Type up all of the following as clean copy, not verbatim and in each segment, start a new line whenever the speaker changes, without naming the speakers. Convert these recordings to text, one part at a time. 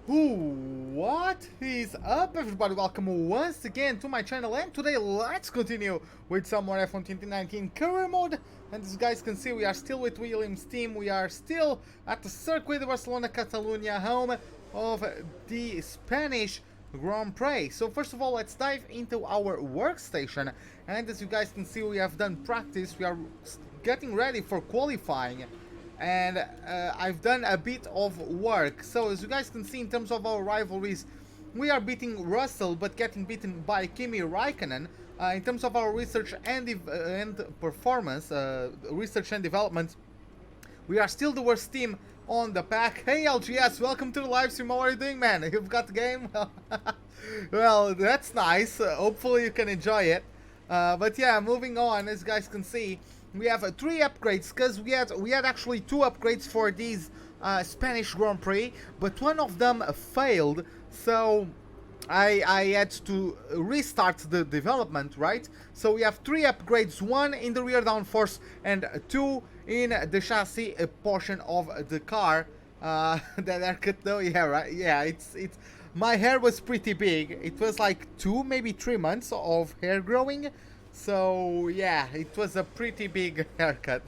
What is up, everybody? Welcome once again to my channel, and today let's continue with some more F1 2019 career mode. And as you guys can see, we are still with Williams' team. We are still at the Circuit de Barcelona, Catalonia, home of the Spanish Grand Prix. So first of all, let's dive into our workstation. And as you guys can see, we have done practice. We are getting ready for qualifying. And I've done a bit of work. So as you guys can see, in terms of our rivalries, we are beating Russell but getting beaten by Kimi Raikkonen. In terms of our research and performance, research and development, we are still the worst team on the pack. Hey LGS, welcome to the live stream. How are you doing, man? You've got the game? Well, that's nice. Hopefully you can enjoy it. But yeah, moving on, as you guys can see, we have 3 upgrades, because we had actually 2 upgrades for these Spanish Grand Prix, but one of them failed, so I had to restart the development, right? So we have 3 upgrades, 1 in the rear downforce and 2 in the chassis portion of the car. That haircut though, yeah, right, yeah, it's my hair was pretty big. It was like 2, maybe 3 months of hair growing. So yeah, it was a pretty big haircut.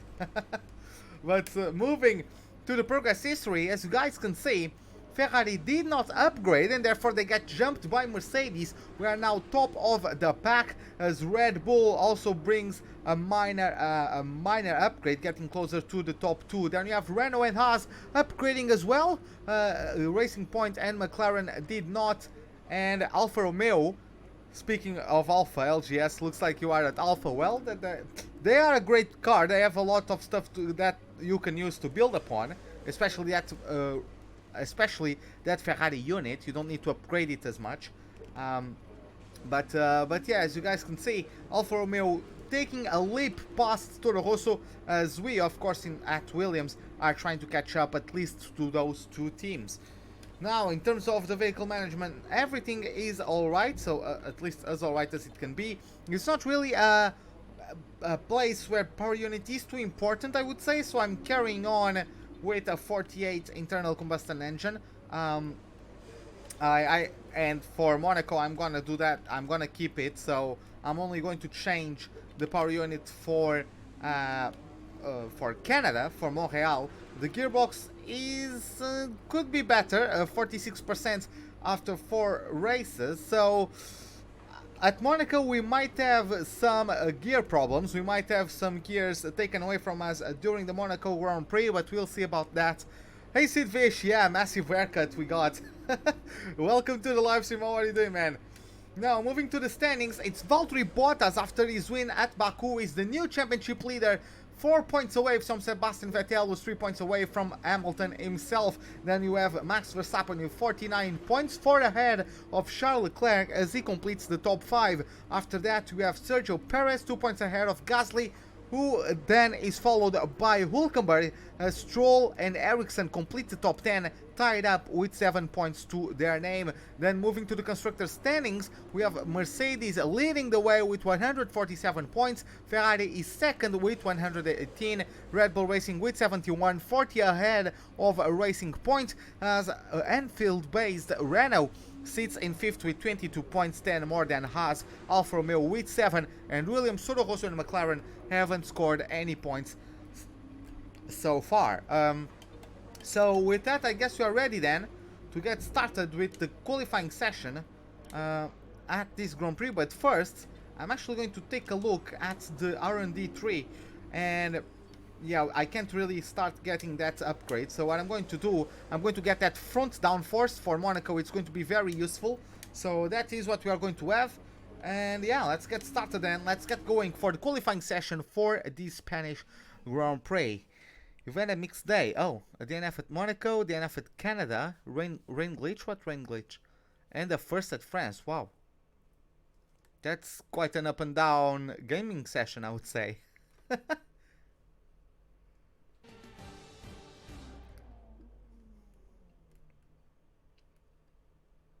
But moving to the progress history, as you guys can see, Ferrari did not upgrade and therefore they get jumped by Mercedes. We are now top of the pack, as Red Bull also brings a minor upgrade, getting closer to the top 2. Then you have Renault and Haas upgrading as well. Racing Point and McLaren did not, and Alfa Romeo. Speaking of Alpha, LGS, looks like you are at Alpha. Well, they are a great car. They have a lot of stuff that you can use to build upon, especially that Ferrari unit. You don't need to upgrade it as much. But yeah, as you guys can see, Alfa Romeo taking a leap past Toro Rosso, as we, of course, at Williams are trying to catch up at least to those 2 teams. Now, in terms of the vehicle management, everything is alright, so at least as alright as it can be. It's not really a place where power unit is too important, I would say, so I'm carrying on with a 48 internal combustion engine. And for Monaco, I'm gonna do that. I'm gonna keep it, so I'm only going to change the power unit for Canada, for Montreal. The gearbox is could be better, 46% after 4 races. So at Monaco we might have some gear problems. We might have some gears taken away from us during the Monaco Grand Prix, but we'll see about that. Hey Sid Fish, yeah, massive haircut we got. Welcome to the live stream. How are you doing, man? Now, moving to the standings, it's Valtteri Bottas after his win at Baku is the new championship leader, 4 points away from Sebastian Vettel, was 3 points away from Hamilton himself. Then you have Max Verstappen with 49 points, 4 ahead of Charles Leclerc as he completes the top 5. After that, we have Sergio Perez, 2 points ahead of Gasly, who then is followed by Hülkenberg. Stroll and Ericsson complete the top 10, tied up with 7 points to their name. Then moving to the constructors standings, we have Mercedes leading the way with 147 points, Ferrari is second with 118, Red Bull Racing with 71, 40 ahead of Racing Point, as Enfield-based Renault sits in 5th with 22 points, 10 more than Haas, Alfa Romeo with 7, and Williams, Toro Rosso and McLaren haven't scored any points so far. So with that, I guess we are ready then to get started with the qualifying session at this Grand Prix. But first, I'm actually going to take a look at the R&D tree, and yeah, I can't really start getting that upgrade. So what I'm going to do, I'm going to get that front downforce for Monaco. It's going to be very useful. So that is what we are going to have. And yeah, let's get started then. Let's get going for the qualifying session for the Spanish Grand Prix. You've had a mixed day. Oh, a DNF at Monaco, DNF at Canada, rain glitch, what rain glitch? And the first at France, wow. That's quite an up and down gaming session, I would say.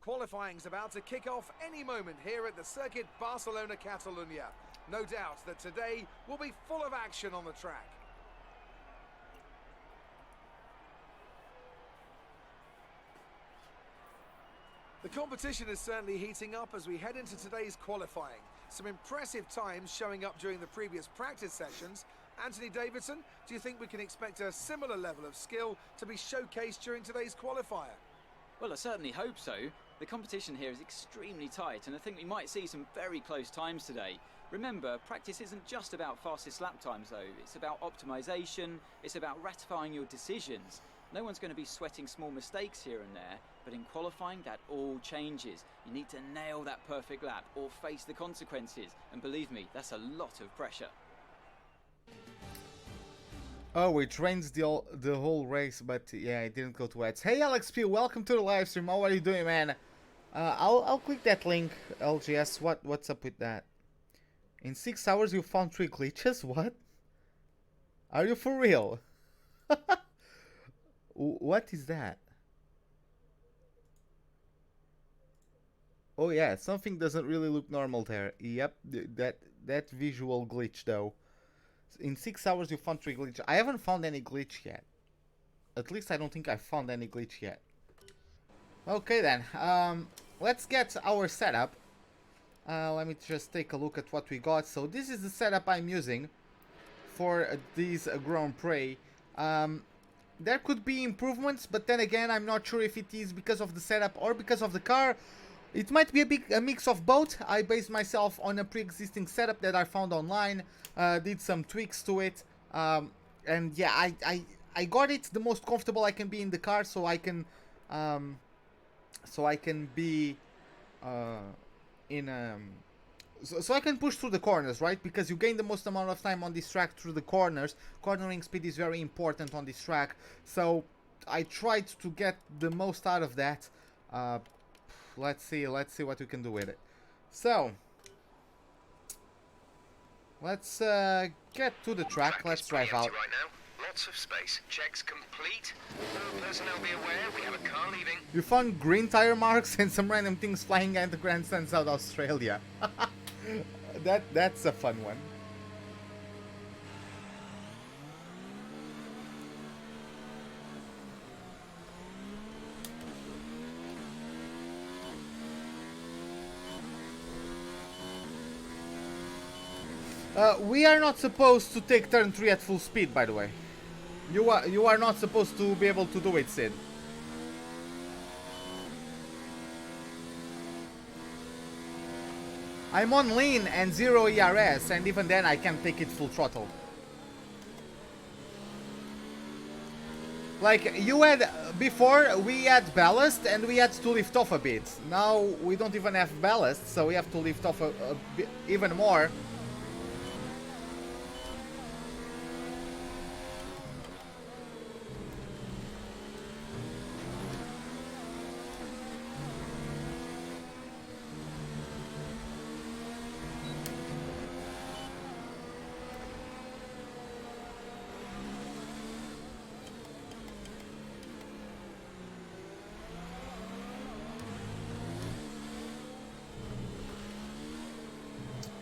Qualifying's about to kick off any moment here at the Circuit Barcelona, Catalonia. No doubt that today will be full of action on the track. The competition is certainly heating up as we head into today's qualifying. Some impressive times showing up during the previous practice sessions. Anthony Davidson, do you think we can expect a similar level of skill to be showcased during today's qualifier?
Well, I certainly hope so. The competition here is extremely tight, and I think we might see some very close times today. Remember, practice isn't just about fastest lap times though, it's about optimization, it's about ratifying your decisions. No one's going to be sweating small mistakes here and there, but in qualifying that all changes. You need to nail that perfect lap or face the consequences, and believe me, that's a lot of pressure.
Oh, it rains the whole race, but yeah, it didn't go to ads. Hey Alex P, welcome to the live stream. How are you doing, man? I'll click that link, LGS. What's up with that? In 6 hours you found 3 glitches? What? Are you for real? What is that? Oh yeah, something doesn't really look normal there. Yep, that visual glitch though. In 6 hours you found 3 glitches. I haven't found any glitch yet. At least I don't think I found any glitch yet. Okay then, let's get our setup. Let me just take a look at what we got. So this is the setup I'm using for this Grand Prix. There could be improvements, but then again I'm not sure if it is because of the setup or because of the car. It might be a mix of both. I based myself on a pre-existing setup that I found online, did some tweaks to it, and yeah, I got it the most comfortable I can be in the car, so I can be so I can push through the corners, right? Because you gain the most amount of time on this track through the corners. Cornering speed is very important on this track, so I tried to get the most out of that. Let's see what we can do with it. So let's get to the track. Let's drive out.
Right now. Lots of space. Checks complete. Personnel be aware, we have a car leaving.
You found green tire marks and some random things flying at the grandstands out Australia. That's a fun one. We are not supposed to take turn 3 at full speed, by the way. You are not supposed to be able to do it, Sid. I'm on lean and 0 ERS, and even then I can't take it full throttle. Like, you had, before we had ballast and we had to lift off a bit. Now we don't even have ballast, so we have to lift off a bit, even more.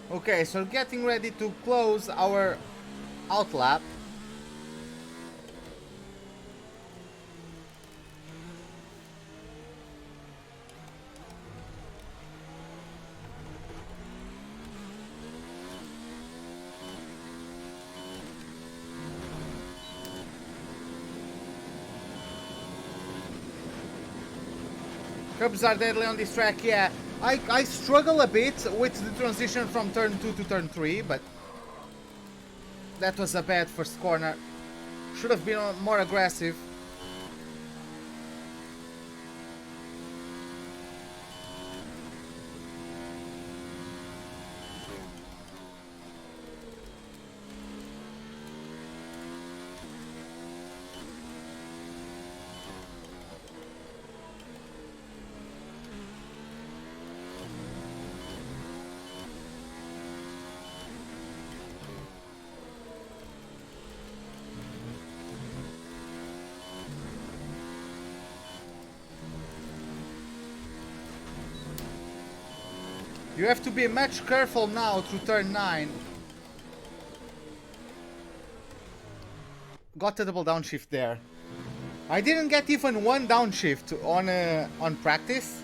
Okay, so getting ready to close our out lap. Curbs are deadly on this track, yeah. I struggle a bit with the transition from turn 2 to turn 3, but that was a bad first corner. Should have been more aggressive. You have to be much careful now through turn 9. Got a double downshift there. I didn't get even one downshift on practice,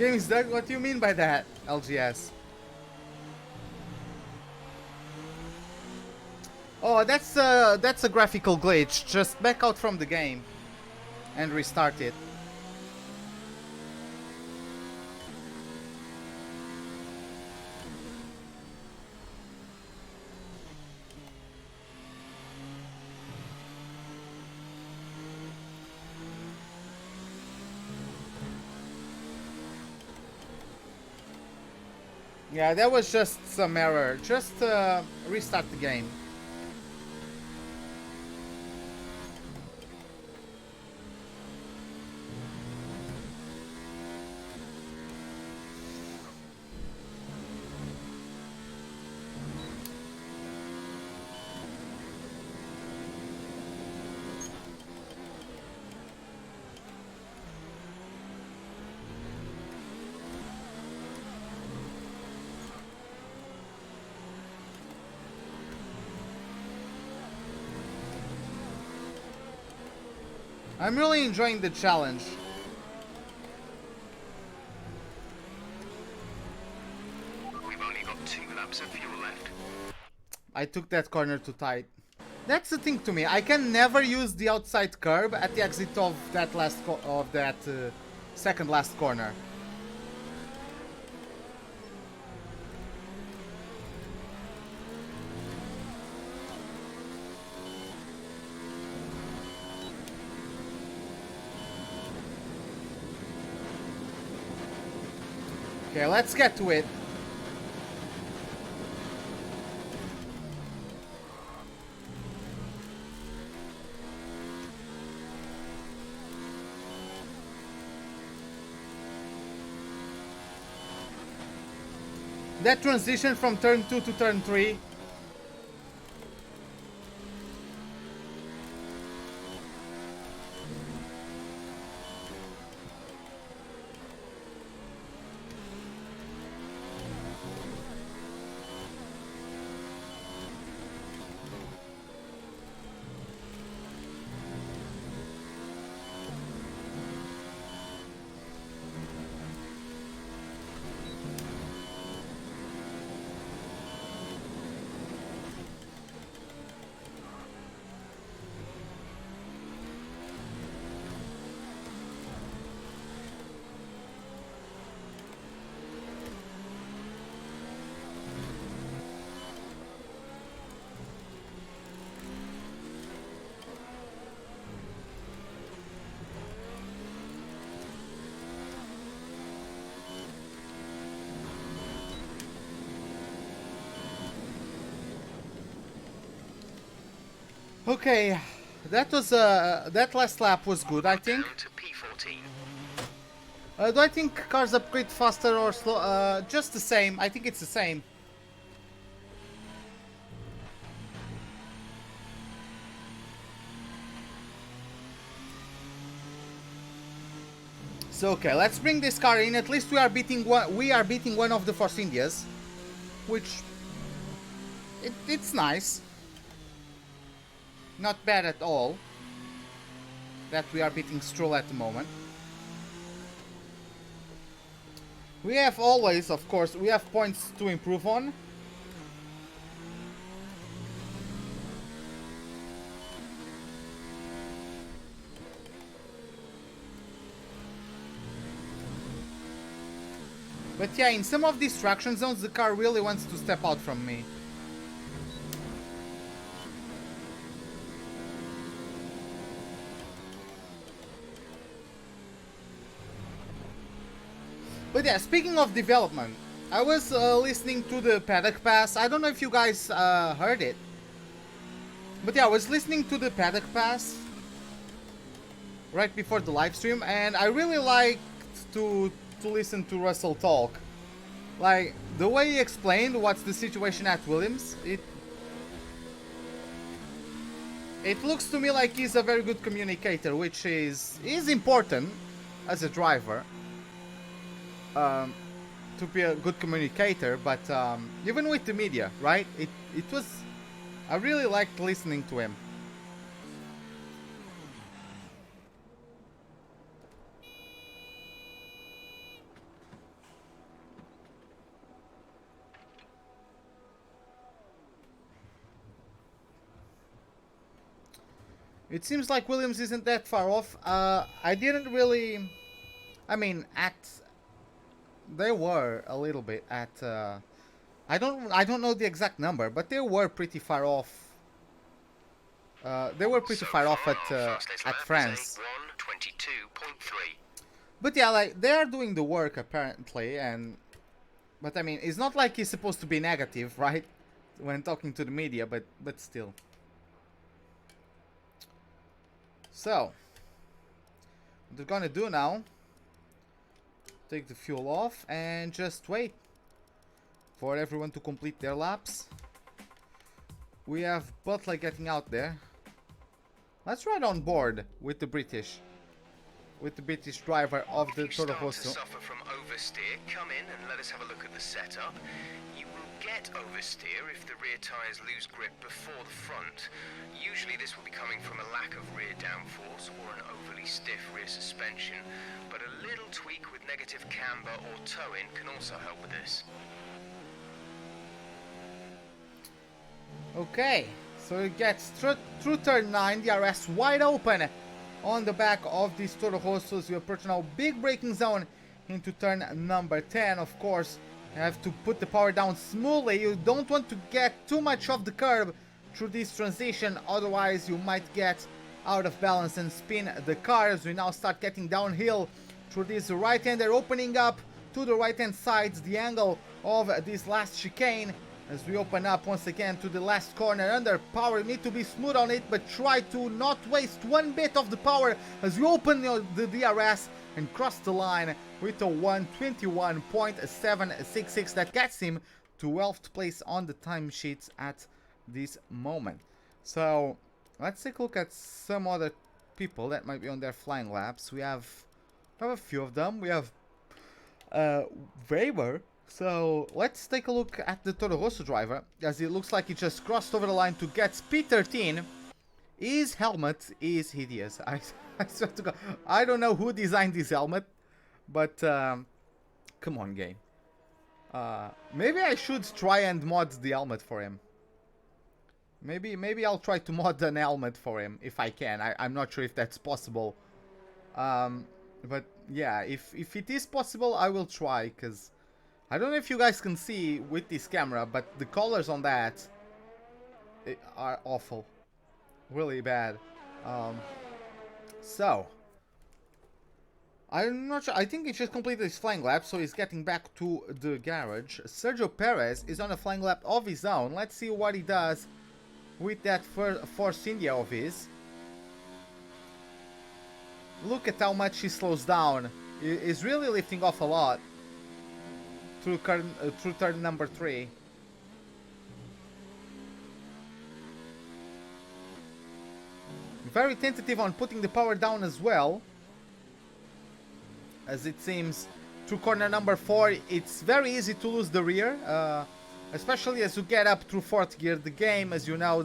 Game is done? What do you mean by that, LGS? Oh, that's a graphical glitch. Just back out from the game and restart it. Yeah, that was just some error. Just restart the game. I'm really enjoying the challenge.
We've only got 2 laps of fuel left.
I took that corner too tight. That's the thing to me. I can never use the outside curb at the exit of that second last corner. Okay, let's get to it. That transition from turn 2 to turn 3. Okay, that was that last lap was good, I think.
Down to P14.
Do I think cars upgrade faster or slow? Just the same. I think it's the same. So okay, let's bring this car in. At least we are beating one of the Force Indias, which it's nice. Not bad at all that we are beating Stroll at the moment. We have always, of course, we have points to improve on. But yeah, in some of these traction zones, the car really wants to step out from me. But yeah, speaking of development, I was listening to the Paddock Pass. I don't know if you guys heard it. But yeah, I was listening to the Paddock Pass right before the live stream, and I really liked to listen to Russell talk. Like, the way he explained what's the situation at Williams, it looks to me like he's a very good communicator, which is important as a driver. To be a good communicator, but even with the media, right? It was, I really liked listening to him. It seems like Williams isn't that far off. I didn't really... I mean, they were a little bit at... I don't know the exact number, but they were pretty far off. They were pretty far off at France.
1:22.3.
But yeah, like, they are doing the work apparently, but I mean, it's not like he's supposed to be negative, right? When talking to the media, but still. So, what they're gonna do now, take the fuel off and just wait for everyone to complete their laps. We have Butler getting out there. Let's ride on board with the British driver of the Toro Rosso.
If you start to suffer from oversteer, come in and let us have a look at the setup. You will get oversteer if the rear tyres lose grip before the front. Usually this will be coming from a lack of rear downforce or an overly stiff rear suspension, but a little tweak with negative camber or toe-in can also help with this.
Okay, so it gets through turn 9, DRS wide open on the back of these Toro Rossos. You approach now big braking zone into turn number 10. Of course, you have to put the power down smoothly. You don't want to get too much off the curb through this transition, otherwise you might get out of balance and spin the car. As we now start getting downhill through this right-hander, opening up to the right-hand side the angle of this last chicane. As we open up once again to the last corner, under power, you need to be smooth on it, but try to not waste one bit of the power as you open the DRS and cross the line with a 1:21.766. That gets him to 12th place on the timesheets at this moment. So let's take a look at some other people that might be on their flying laps. We have a few of them. We have Weber. So let's take a look at the Toro Rosso driver, as it looks like he just crossed over the line to get P13. His helmet is hideous. I swear to God, I don't know who designed this helmet, but come on, game. Maybe I should try and mod the helmet for him. Maybe I'll try to mod an helmet for him if I can. I'm not sure if that's possible. But yeah, if it is possible, I will try, because I don't know if you guys can see with this camera, but the colors on that are awful. Really bad. So, I'm not sure. I think he just completed his flying lap, so he's getting back to the garage. Sergio Perez is on a flying lap of his own. Let's see what he does with that Force India of his. Look at how much he slows down. He's really lifting off a lot through turn number 3. Very tentative on putting the power down as well, as it seems through corner number 4 it's very easy to lose the rear, especially as you get up through 4th gear. The game, as you know,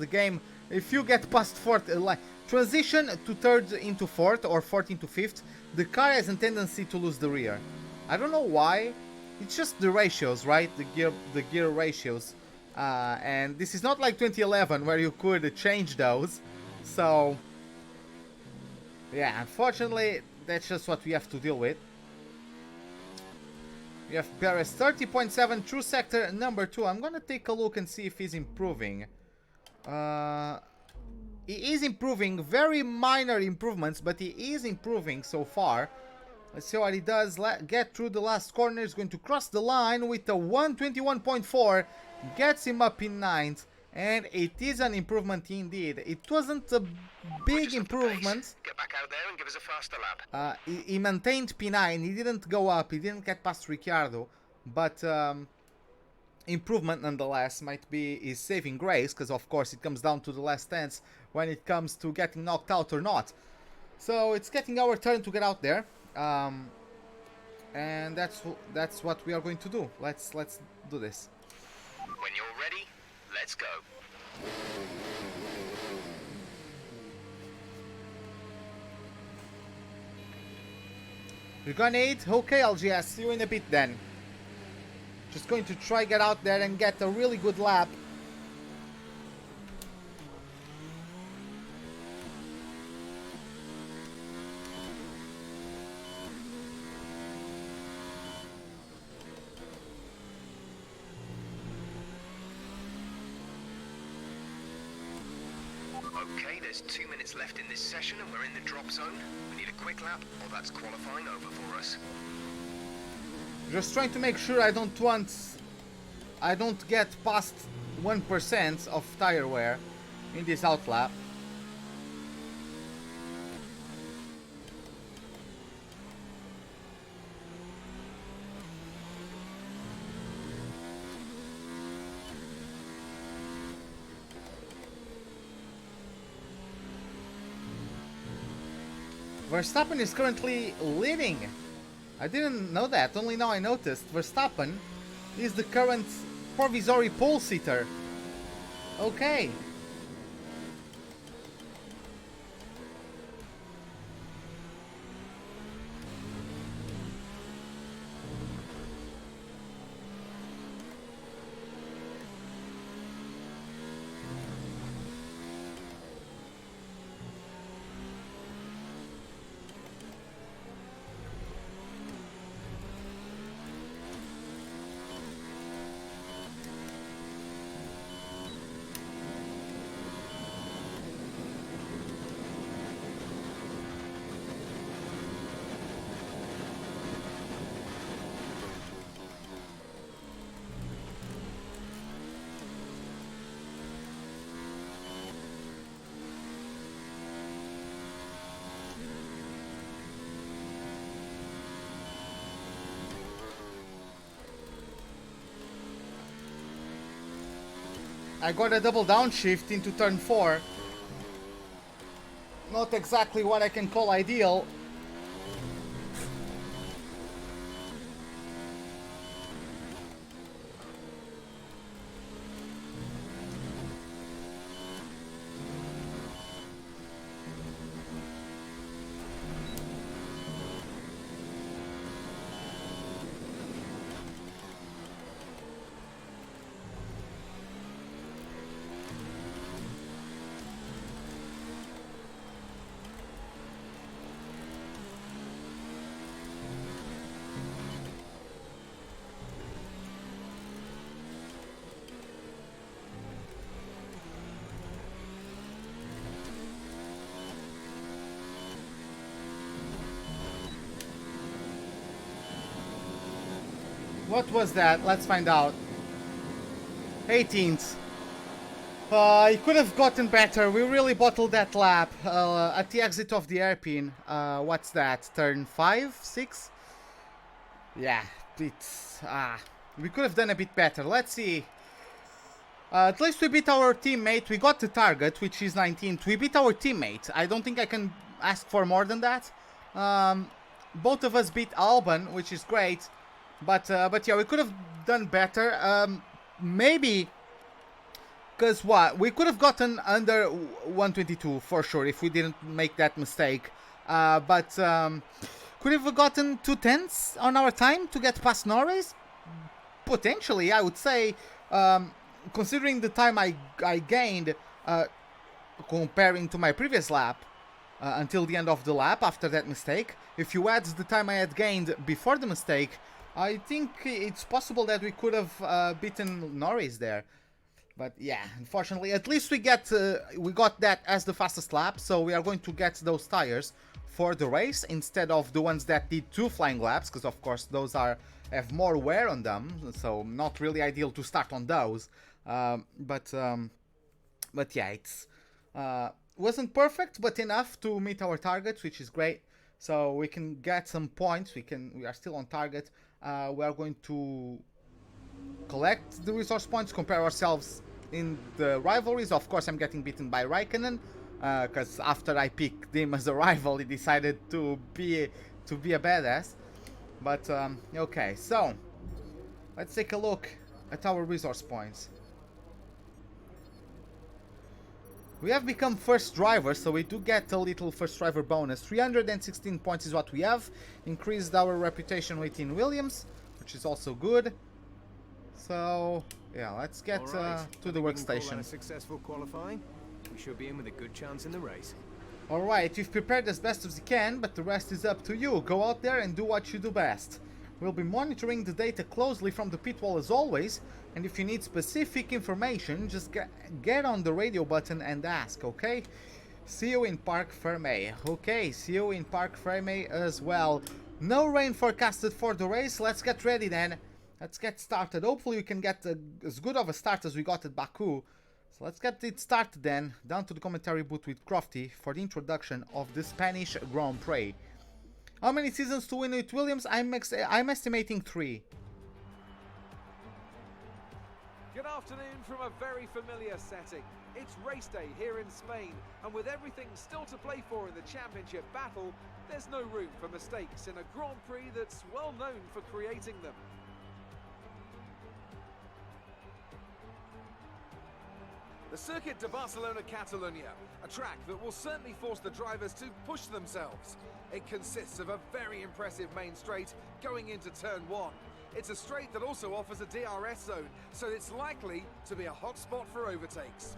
if you get past 4th, transition to 3rd into 4th or 4th into 5th, the car has a tendency to lose the rear. I don't know why. It's just the ratios, right? The gear ratios, and this is not like 2011 where you could change those. So yeah, unfortunately, that's just what we have to deal with. We have Perez 30.7 through sector number 2. I'm gonna take a look and see if he's improving. He is improving, very minor improvements, but he is improving so far. Let's see what he does. Get through the last corner. He's going to cross the line with a 1:21.4. Gets him up in 9th. And it is an improvement indeed. It wasn't a big improvement.
Get back out there and give us a faster lap.
He maintained P9. He didn't go up. He didn't get past Ricciardo. But improvement nonetheless. Might be his saving grace. Because of course it comes down to the last stance when it comes to getting knocked out or not. So it's getting our turn to get out there. And that's what we are going to do. Let's do this.
When you're ready, let's go.
You're gonna eat? Okay, LGS, see you in a bit then. Just going to try get out there and get a really good lap.
Okay, there's 2 minutes left in this session and we're in the drop zone. We need a quick lap or that's qualifying over for us.
Just trying to make sure I don't get past 1% of tire wear in this outlap. Verstappen is currently leading. I didn't know that, only now I noticed. Verstappen is the current provisory pole sitter. Okay. I got a double downshift into turn 4. Not exactly what I can call ideal. What was that? Let's find out. 18th. It could have gotten better. We really bottled that lap at the exit of the hairpin. What's that? Turn 5? 6? Yeah, it's... we could have done a bit better. Let's see. At least we beat our teammate. We got the target, which is 19th. We beat our teammate. I don't think I can ask for more than that. Both of us beat Albon, which is great. But yeah, we could have done better. Maybe because what? We could have gotten under 122 for sure if we didn't make that mistake. But could have gotten 2/10 on our time to get past Norris? Potentially, I would say. Considering the time I gained comparing to my previous lap until the end of the lap after that mistake. If you add the time I had gained before the mistake, I think it's possible that we could have beaten Norris there. But yeah, unfortunately, at least we got that as the fastest lap, so we are going to get those tires for the race instead of the ones that did 2 flying laps, because of course those have more wear on them, so not really ideal to start on those. But yeah, it's wasn't perfect, but enough to meet our targets, which is great. So we can get some points. We are still on target. We are going to collect the resource points, compare ourselves in the rivalries. Of course, I'm getting beaten by Raikkonen because after I picked him as a rival, he decided to be a badass. But okay, so let's take a look at our resource points. We have become first driver, so we do get a little first driver bonus. 316 points is what we have. Increased our reputation within Williams, which is also good. So yeah, let's get to the workstation.
A successful qualifying. We should be in with a good chance in the race.
Alright, you've prepared as best as you can, but the rest is up to you. Go out there and do what you do best. We'll be monitoring the data closely from the pit wall as always, and if you need specific information, just get on the radio button and ask, okay? See you in Parc Fermé. Okay, see you in Parc Fermé as well. No rain forecasted for the race. Let's get ready then. Let's get started. Hopefully we can get as good of a start as we got at Baku. So let's get it started then. Down to the commentary booth with Crofty for the introduction of the Spanish Grand Prix. How many seasons to win with Williams? I'm estimating 3.
Good afternoon from a very familiar setting. It's race day here in Spain, and with everything still to play for in the championship battle, there's no room for mistakes in a Grand Prix that's well known for creating them. The Circuit de Barcelona-Catalunya, a track that will certainly force the drivers to push themselves. It consists of a very impressive main straight going into turn 1. It's a straight that also offers a DRS zone, so it's likely to be a hot spot for overtakes.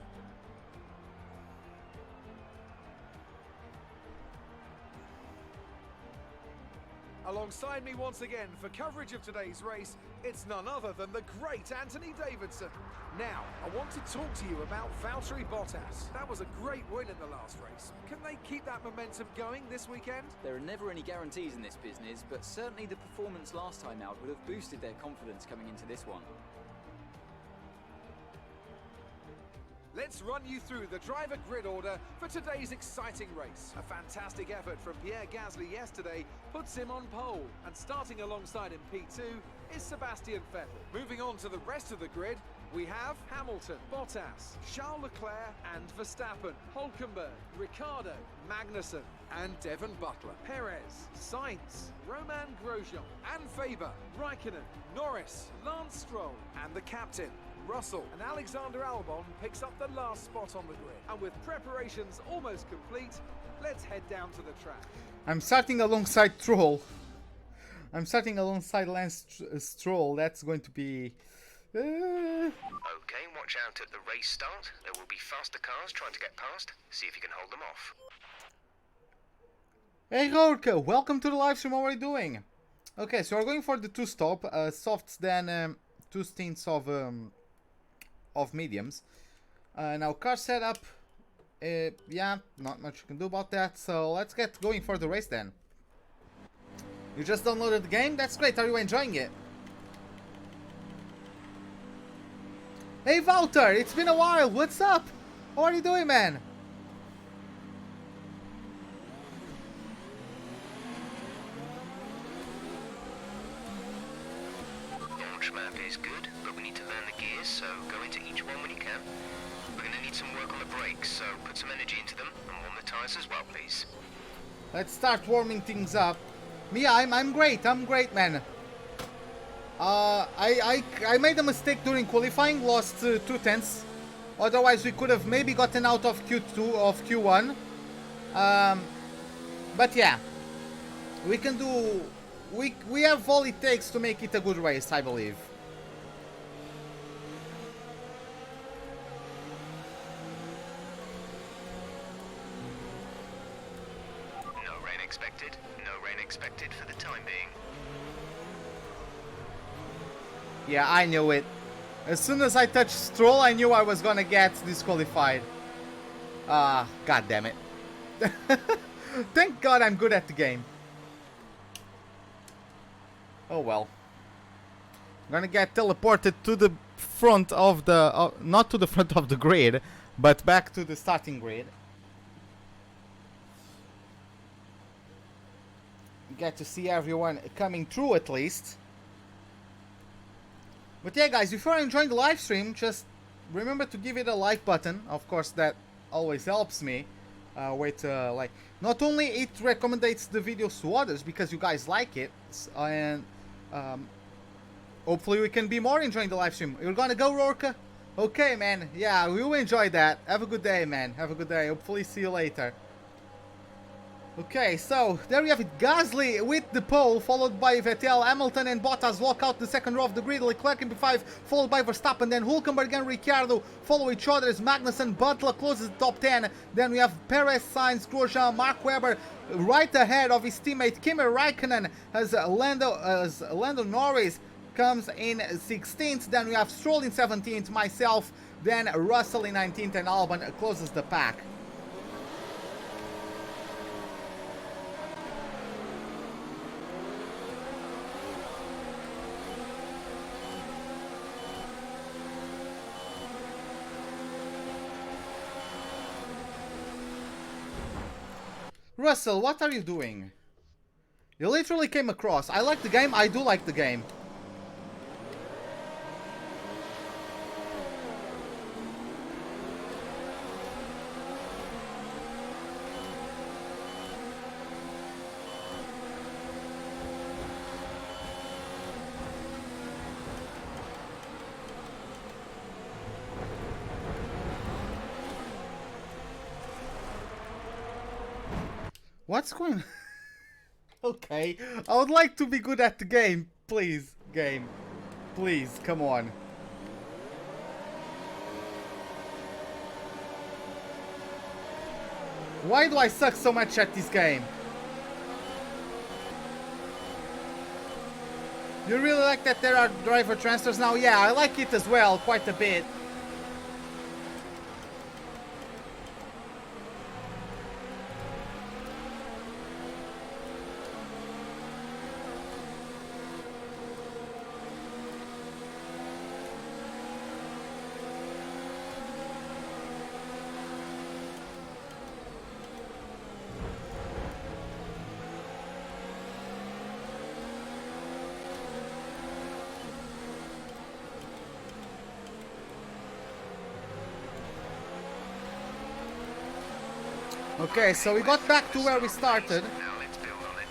Alongside me once again for coverage of today's race, it's none other than the great Anthony Davidson. Now, I want to talk to you about Valtteri Bottas. That was a great win in the last race. Can they keep that momentum going this weekend?
There are never any guarantees in this business, but certainly the performance last time out would have boosted their confidence coming into this one.
Let's run you through the driver grid order for today's exciting race. A fantastic effort from Pierre Gasly yesterday puts him on pole, and starting alongside in P2 is Sebastian Vettel. Moving on to the rest of the grid, we have Hamilton, Bottas, Charles Leclerc and Verstappen, Hülkenberg, Ricciardo, Magnussen and Devon Butler, Perez, Sainz, Romain Grosjean and Faber, Raikkonen, Norris, Lance Stroll and the captain, Russell. And Alexander Albon picks up the last spot on the grid. And with preparations almost complete, let's head down to the track.
I'm starting alongside Stroll. I'm starting alongside Lance Stroll. That's going to be...
Okay, watch out at the race start. There will be faster cars trying to get past. See if you can hold them off.
Hey Gorka, welcome to the live stream. How are you doing? Okay, so we're going for the 2-stop. Softs, then 2 stints of mediums. Now car setup, yeah, not much you can do about that, so let's get going for the race then. You just downloaded the game? That's great. Are you enjoying it? Hey Wouter, it's been a while. What's up? How are you doing, man?
Launch map is good, but we need to learn the gears, so go into each one when you can. We're going to need some work on the brakes, so put some energy into them and warm the tyres as well, please.
Let's start warming things up. Mia, I'm great. I'm great, man. I made a mistake during qualifying, lost 2 tenths. Otherwise, we could have maybe gotten out of Q2 of Q1. But yeah, we can do. We have all it takes to make it a good race, I believe.
No rain expected. No rain expected for the time being.
Yeah, I knew it. As soon as I touched Stroll, I knew I was gonna get disqualified. God damn it. Thank God I'm good at the game. Oh well. I'm gonna get teleported to the front of the... not to the front of the grid, but back to the starting grid. Get to see everyone coming through at least. But yeah, guys, if you're enjoying the live stream, just remember to give it a like button. Of course, that always helps me. Like, not only it recommendates the videos to others because you guys like it, and hopefully we can be more enjoying the live stream. You're gonna go, Rorka? Okay, man. Yeah, we will enjoy that. Have a good day, man. Have a good day. Hopefully see you later. Okay, so there we have it. Gasly with the pole, followed by Vettel. Hamilton and Bottas lock out the second row of the grid. Leclerc in P5, followed by Verstappen. Then Hülkenberg and Ricciardo follow each other as Magnussen, Butler closes the top 10. Then we have Perez, Sainz, Grosjean, Mark Webber right ahead of his teammate Kimi Räikkönen as Lando Norris comes in 16th. Then we have Stroll in 17th, myself, then Russell in 19th, and Albon closes the pack. Russell, what are you doing? You literally came across. I like the game. I do like the game. What's going on? Okay, I would like to be good at the game. Please, game. Please, come on. Why do I suck so much at this game? You really like that there are driver transfers now? Yeah, I like it as well, quite a bit. Okay, so we got back to where we started.
Now let's build on it.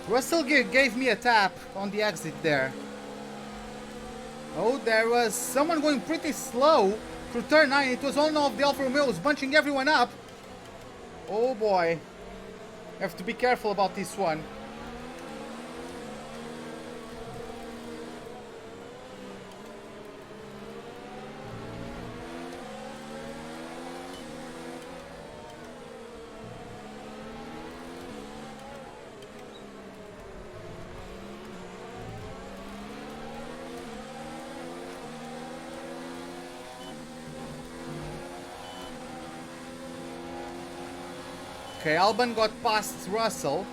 Russell gave me a tap on the exit there. Oh, there was someone going pretty slow through turn 9. It was one of the Alfa Romeos bunching everyone up. Oh boy. Have to be careful about this one. Okay, Albon got past Russell.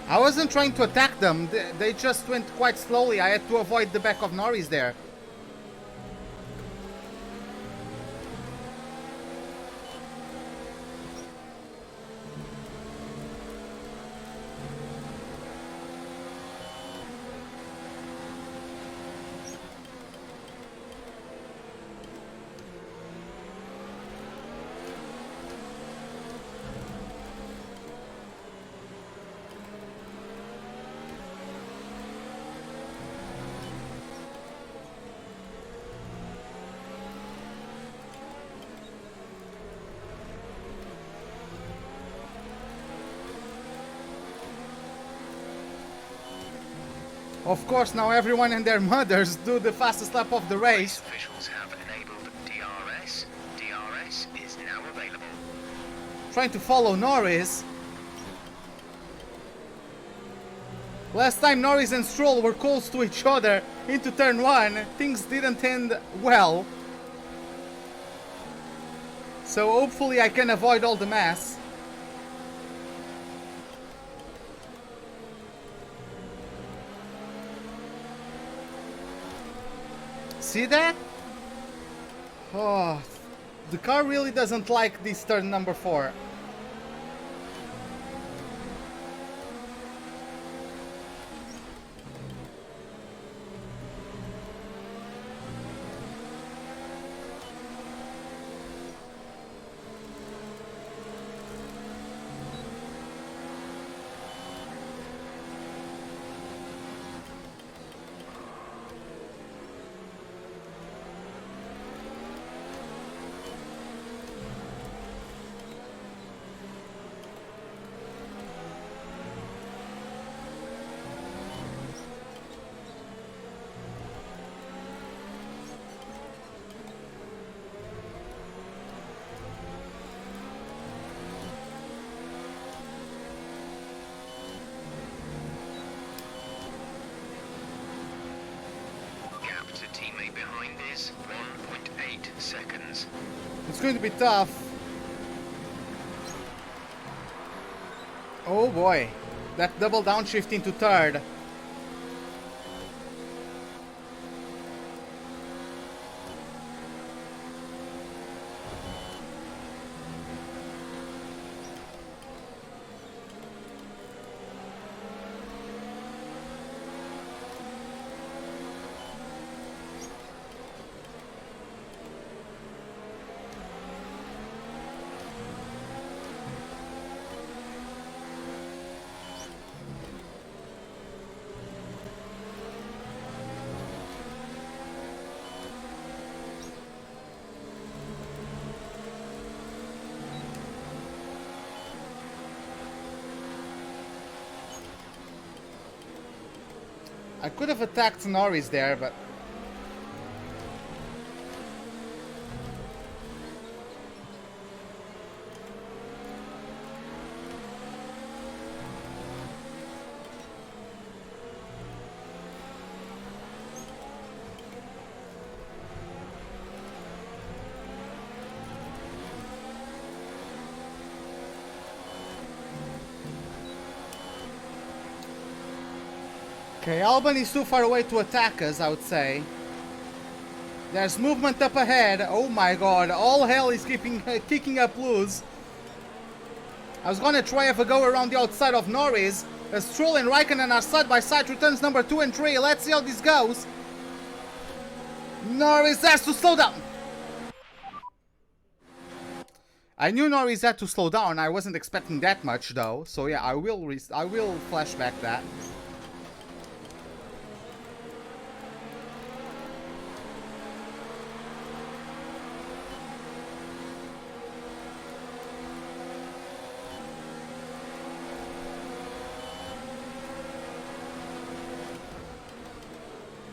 I wasn't trying to attack them, they just went quite slowly. I had to avoid the back of Norris there. Of course, now everyone and their mothers do the fastest lap of the race.
Officials have enabled DRS. DRS is now available.
Trying to follow Norris. Last time Norris and Stroll were close to each other into turn 1, things didn't end well. So hopefully I can avoid all the mess. see that? Oh, the car really doesn't like this turn number 4.
Gap to teammate behind is 1.8 seconds.
It's going to be tough. Oh boy, that double downshift into third. I could have attacked Norris there, but... Okay, Albon is too far away to attack us, I would say. There's movement up ahead. Oh my god, all hell is kicking up loose. I was gonna try have a go around the outside of Norris. As Stroll and Raikkonen are side by side, returns number 2 and 3. Let's see how this goes. Norris has to slow down. I knew Norris had to slow down. I wasn't expecting that much though. So yeah, I will flashback that.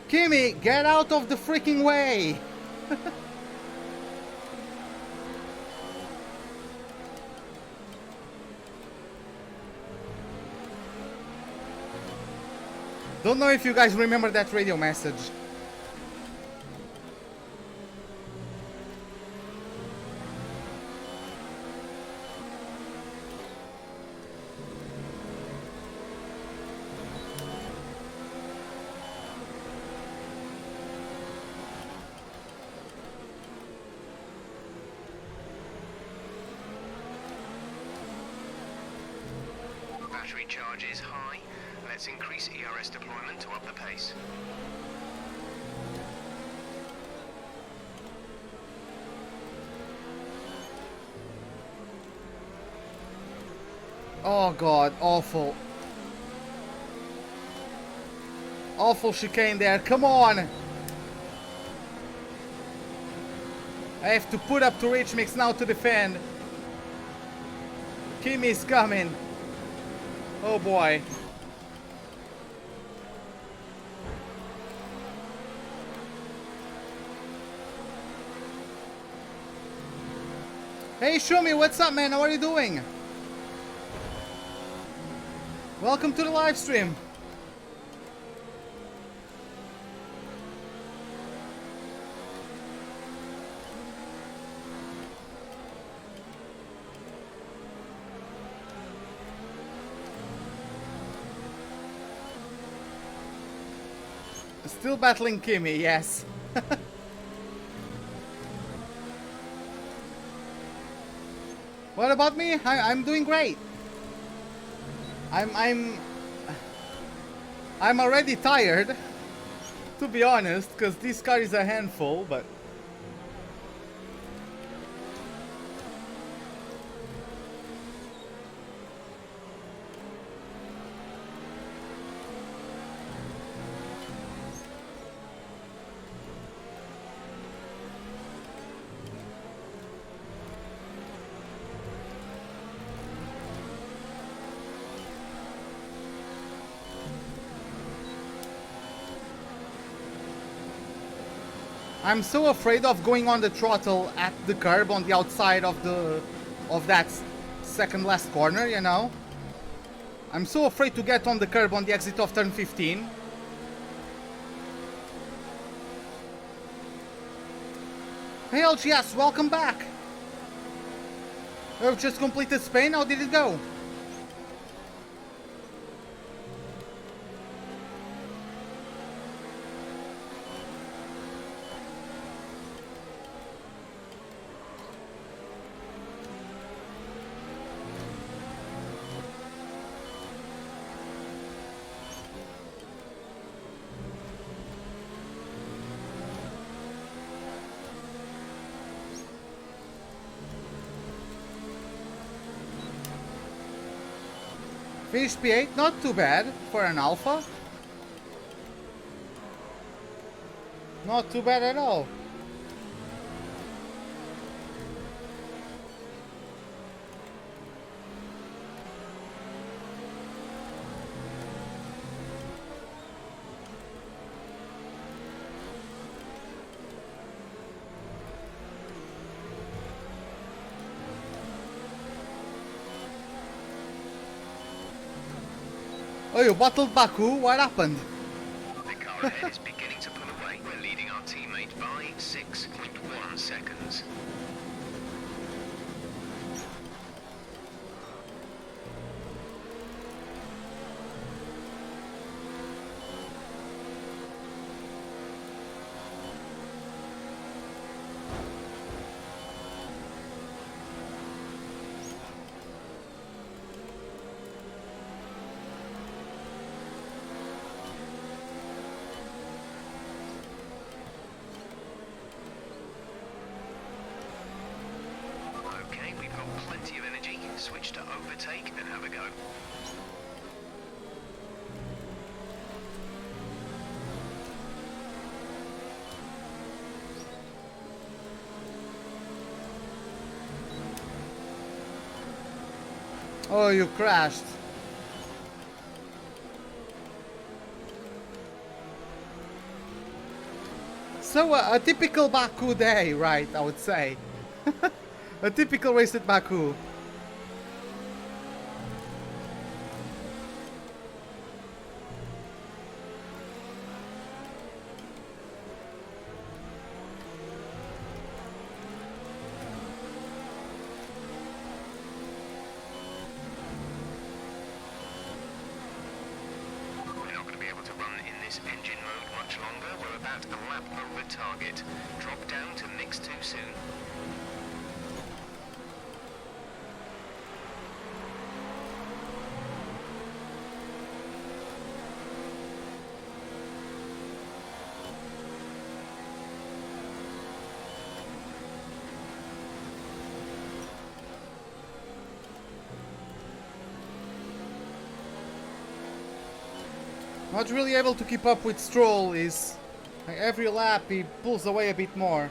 Kimi, get out of the freaking way! Don't know if you guys remember that radio message.
Battery charge is high. Let's increase ERS deployment to up the pace.
Oh god, awful. Awful chicane there, come on! I have to put up to reach mix now to defend. Kimi is coming. Oh boy. Hey Shumi, what's up man? How are you doing? Welcome to the live stream. Still battling Kimi, yes. What about me? I'm doing great. I'm already tired, to be honest, because this car is a handful, but I'm so afraid of going on the throttle at the curb on the outside of that second last corner, you know. I'm so afraid to get on the curb on the exit of turn 15. Hey LGS, welcome back. We've just completed Spain, how did it go? Finished P8, not too bad for an alpha. Not too bad at all. Oh, you bottled Baku? What happened?
The car ahead is beginning to pull away. We're leading our teammate by 6.1 seconds. Switch to overtake and have a go.
Oh, you crashed. So a typical Baku day, right, I would say. A typical race at Baku.
Engine mode much longer. We're about a lap over target. Drop down to mix too soon.
Not really able to keep up with Stroll. Is every lap he pulls away a bit more.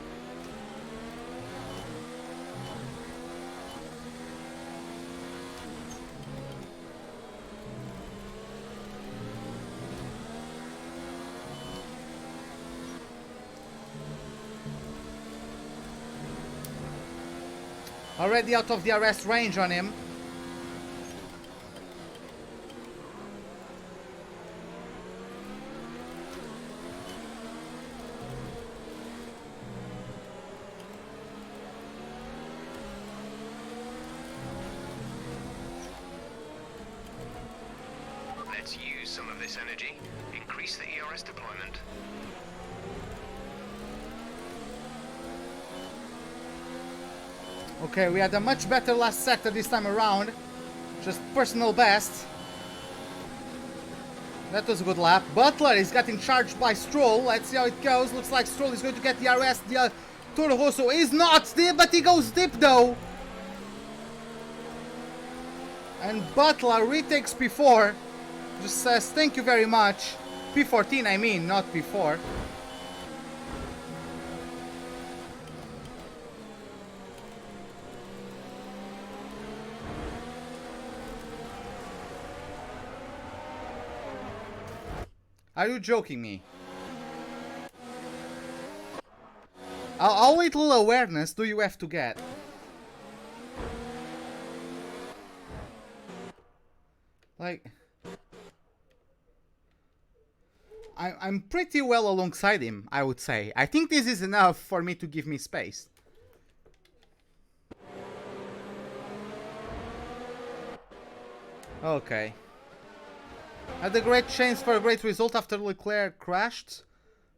Already out of the arrest range on him.
Let's use some of this energy. Increase the ERS deployment.
Okay, we had a much better last sector this time around. Just personal best. That was a good lap. Butler is getting charged by Stroll. Let's see how it goes. Looks like Stroll is going to get the RS. The Toro Rosso is not deep, but he goes deep though. And Butler retakes P4. Just says thank you very much. P14 I mean, not P4. Are you joking me? How little awareness do you have to get? Like... I'm pretty well alongside him, I would say. I think this is enough for me to give me space. Okay. Had a great chance for a great result after Leclerc crashed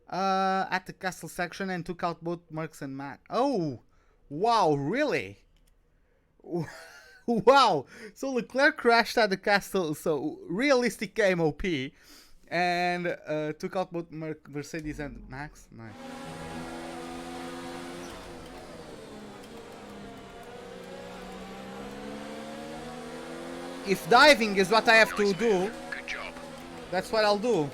at the castle section and took out both Mercs and Max. Oh! Wow, really? Wow! So Leclerc crashed at the castle, so realistic game OP. And took out both Mercedes and Max. Nice. If diving is what I have to do,
Good job.
that's what I'll do.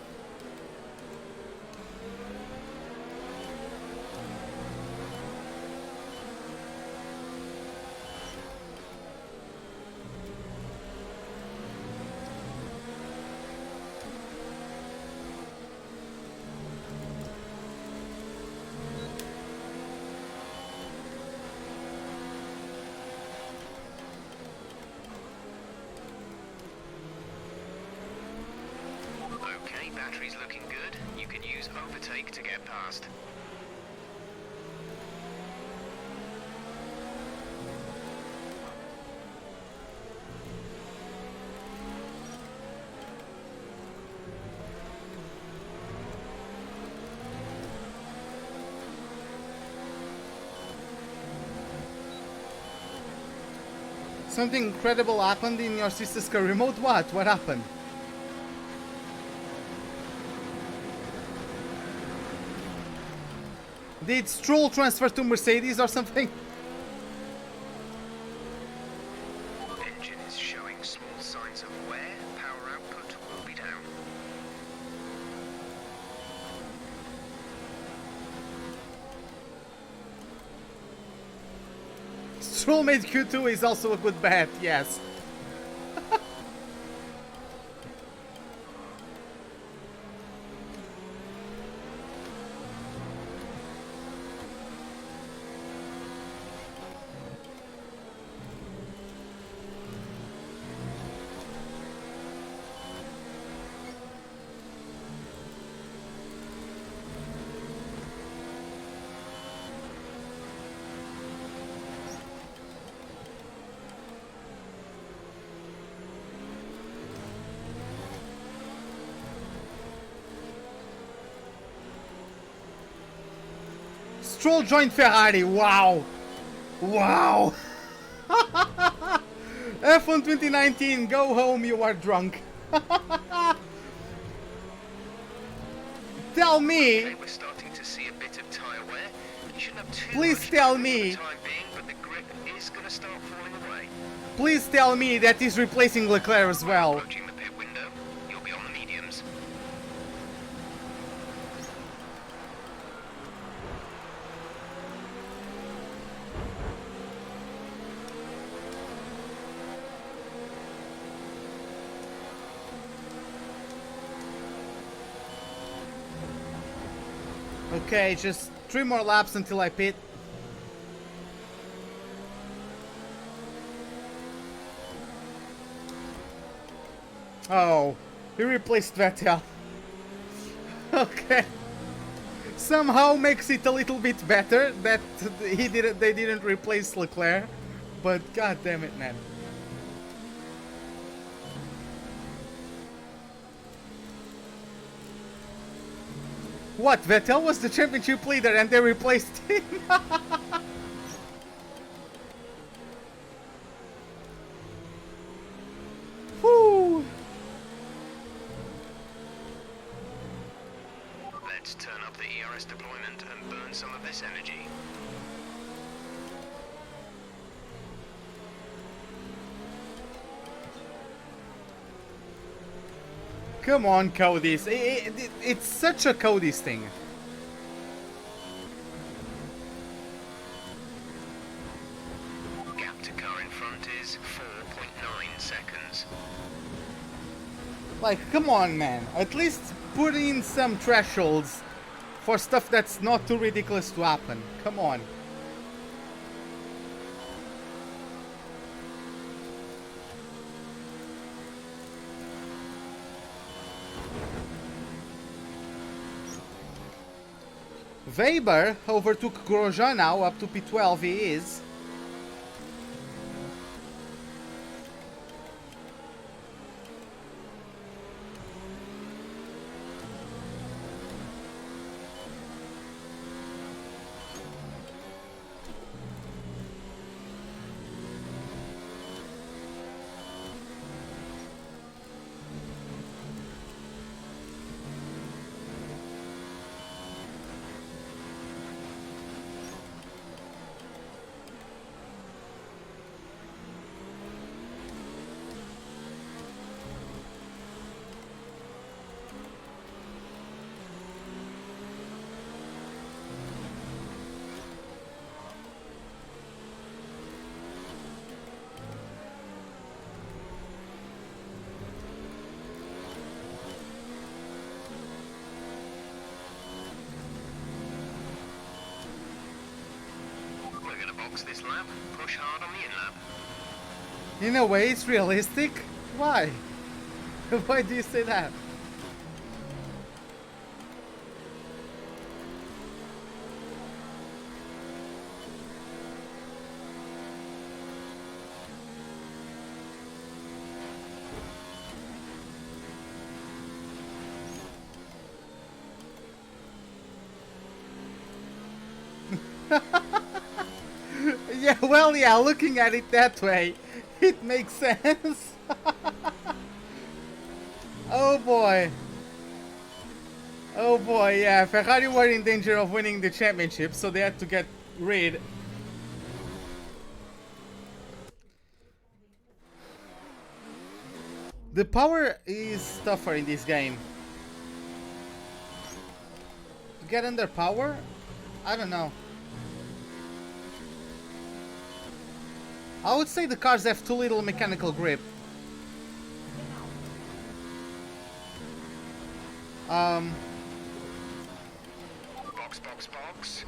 Okay, battery's looking good. You can use overtake to get past.
Something incredible happened in your sister's car remote? What? What happened? Did Stroll transfer to Mercedes or something?
Engine is showing small signs of wear. Power output will be down.
Stroll made Q2 is also a good bet, yes. Stroll joined Ferrari, wow! Wow! F1 2019, go home, you are drunk. Tell me,
Okay, we're starting to see a bit of tyre wear. You shouldn't have too
Please
much
tell
for
me.
the time being, but the grip is going to start falling away.
please tell me that he's replacing Leclerc as well.
Approaching the pit window, you'll be on the mediums.
Okay, just 3 more laps until I pit. Oh, he replaced Vettel. Okay. Somehow makes it a little bit better that they didn't replace Leclerc, but god damn it, man. What, Vettel was the championship leader and they replaced him?
Let's turn up the ERS deployment and burn some of this energy.
Come on, Cody's. It's such a Cody's thing.
Gap to car in front is 4.9 seconds.
Like, come on, man. At least put in some thresholds for stuff that's not too ridiculous to happen. Come on. Weber overtook Grosjean now, up to P12 he is.
This lap, push hard on the in-lap.
In a way, it's realistic. Why? Why do you say that? Yeah, well, yeah, looking at it that way, it makes sense. Oh boy. Oh boy, yeah, Ferrari were in danger of winning the championship, so they had to get rid. The power is tougher in this game. To get under power? I don't know. I would say the cars have too little mechanical grip.
Box, box, box.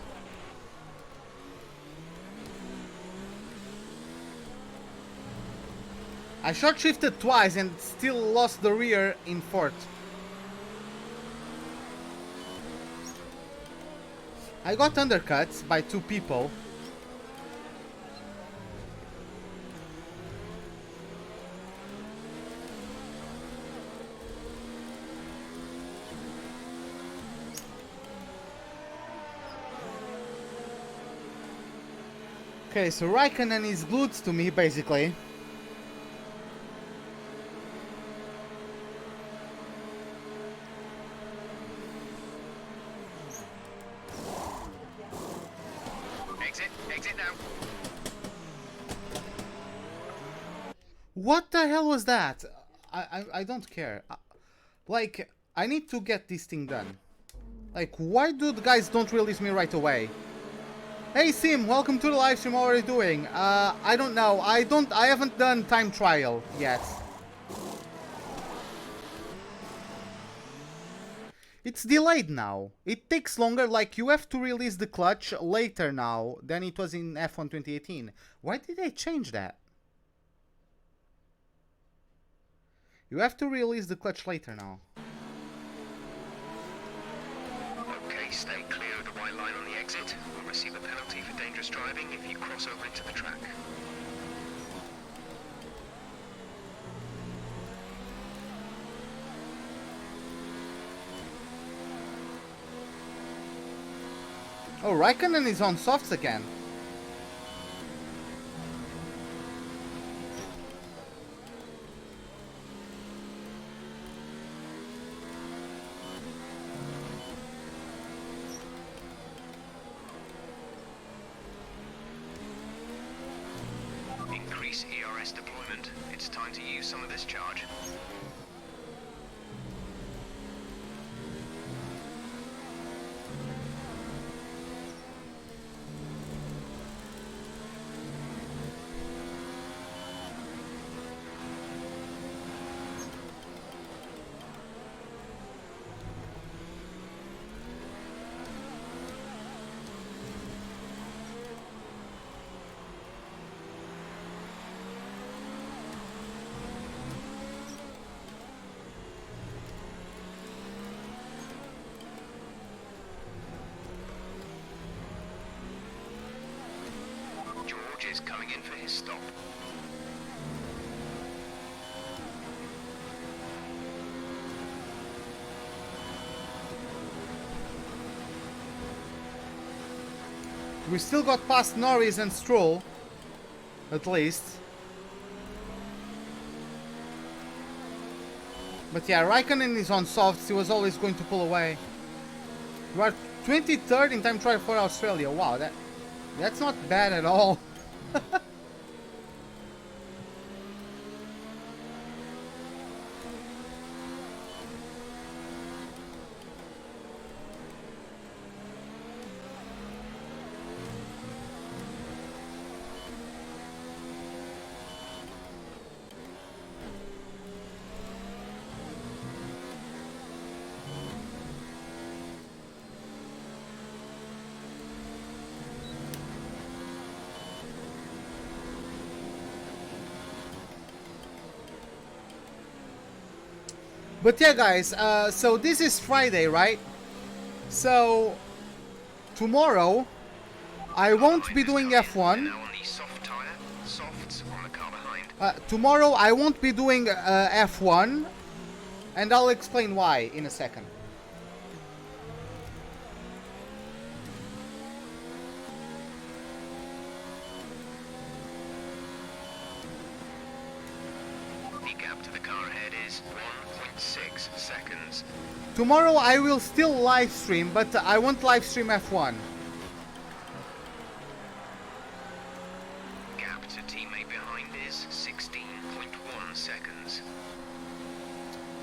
I short shifted twice and still lost the rear in fourth. I got undercut by two people. Okay, so Raikkonen is glued to me, basically.
Exit now.
What the hell was that? I don't care. Like, I need to get this thing done. Like, why do the guys don't release me right away? Hey Sim, welcome to the live stream. How are you doing? I don't know. I haven't done time trial yet. It's delayed now. It takes longer, like you have to release the clutch later now than it was in F1 2018. Why did they change that? You have to release the clutch later now.
Okay, stay clear of the white line on the exit. We'll receive a penalty for dangerous driving if you cross over into the track.
Oh, Raikkonen is on softs again.
Press deployment. It's time to use some of this charge. George is coming in for his stop.
We still got past Norris and Stroll, at least. But yeah, Raikkonen is on softs. He was always going to pull away. We are 23rd in time trial for Australia. Wow, that's not bad at all. But yeah, guys, so this is Friday, right? So tomorrow I won't be doing F1. Tomorrow I won't be doing F1, and I'll explain why in a second. Tomorrow I will still live stream, but I won't live stream F1.
Gap to teammate behind is 16.1 seconds.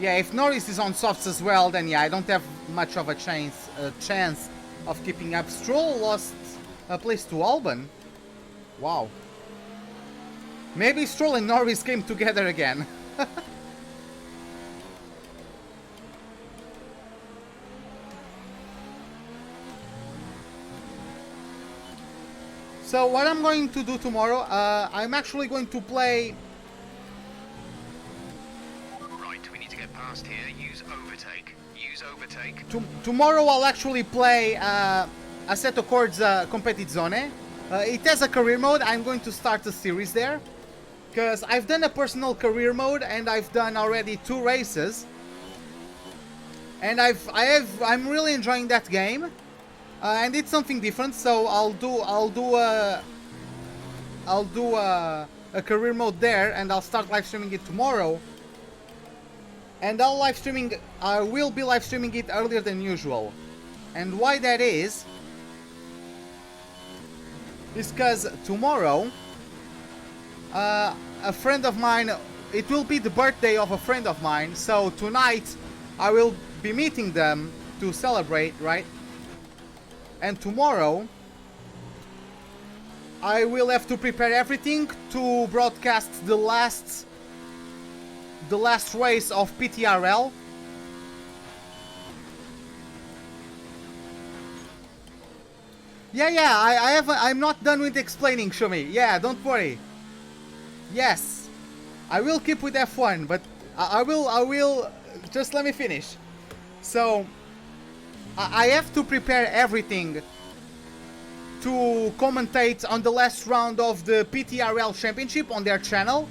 Yeah, if Norris is on softs as well, then yeah, I don't have much of a chance of keeping up. Stroll lost a place to Albon. Wow. Maybe Stroll and Norris came together again. So what I'm going to do tomorrow, I'm actually going to play...
Right, we need to get past here. Use overtake. Use overtake.
Tomorrow I'll actually play Assetto Corsa Competizione. It has a career mode. I'm going to start a series there. Because I've done a personal career mode and I've done already 2 races. And I'm really enjoying that game. And it's something different, so I'll do a career mode there, and I'll start live streaming it tomorrow. And I will be live streaming it earlier than usual. And why that is because tomorrow, a friend of mine, it will be the birthday of a friend of mine. So tonight, I will be meeting them to celebrate, right? And tomorrow I will have to prepare everything to broadcast the last race of PTRL. Yeah, I'm not done with explaining, Shumi. Yeah, don't worry. Yes, I will keep with F1, but I will just let me finish. So I have to prepare everything to commentate on the last round of the PTRL Championship on their channel.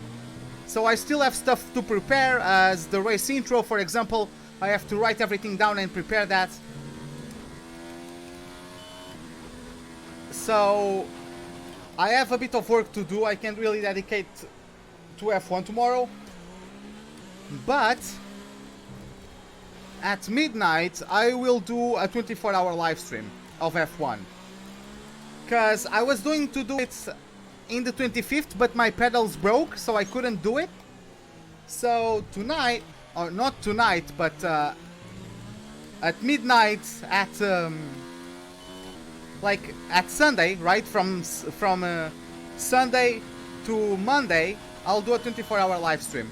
So I still have stuff to prepare, as the race intro, for example. I have to write everything down and prepare that. So I have a bit of work to do. I can't really dedicate to F1 tomorrow. But at midnight, I will do a 24-hour live stream of F1. Because I was going to do it in the 25th, but my pedals broke, so I couldn't do it. So tonight, or not tonight, but at midnight, at like at Sunday, right, from Sunday to Monday, I'll do a 24-hour live stream.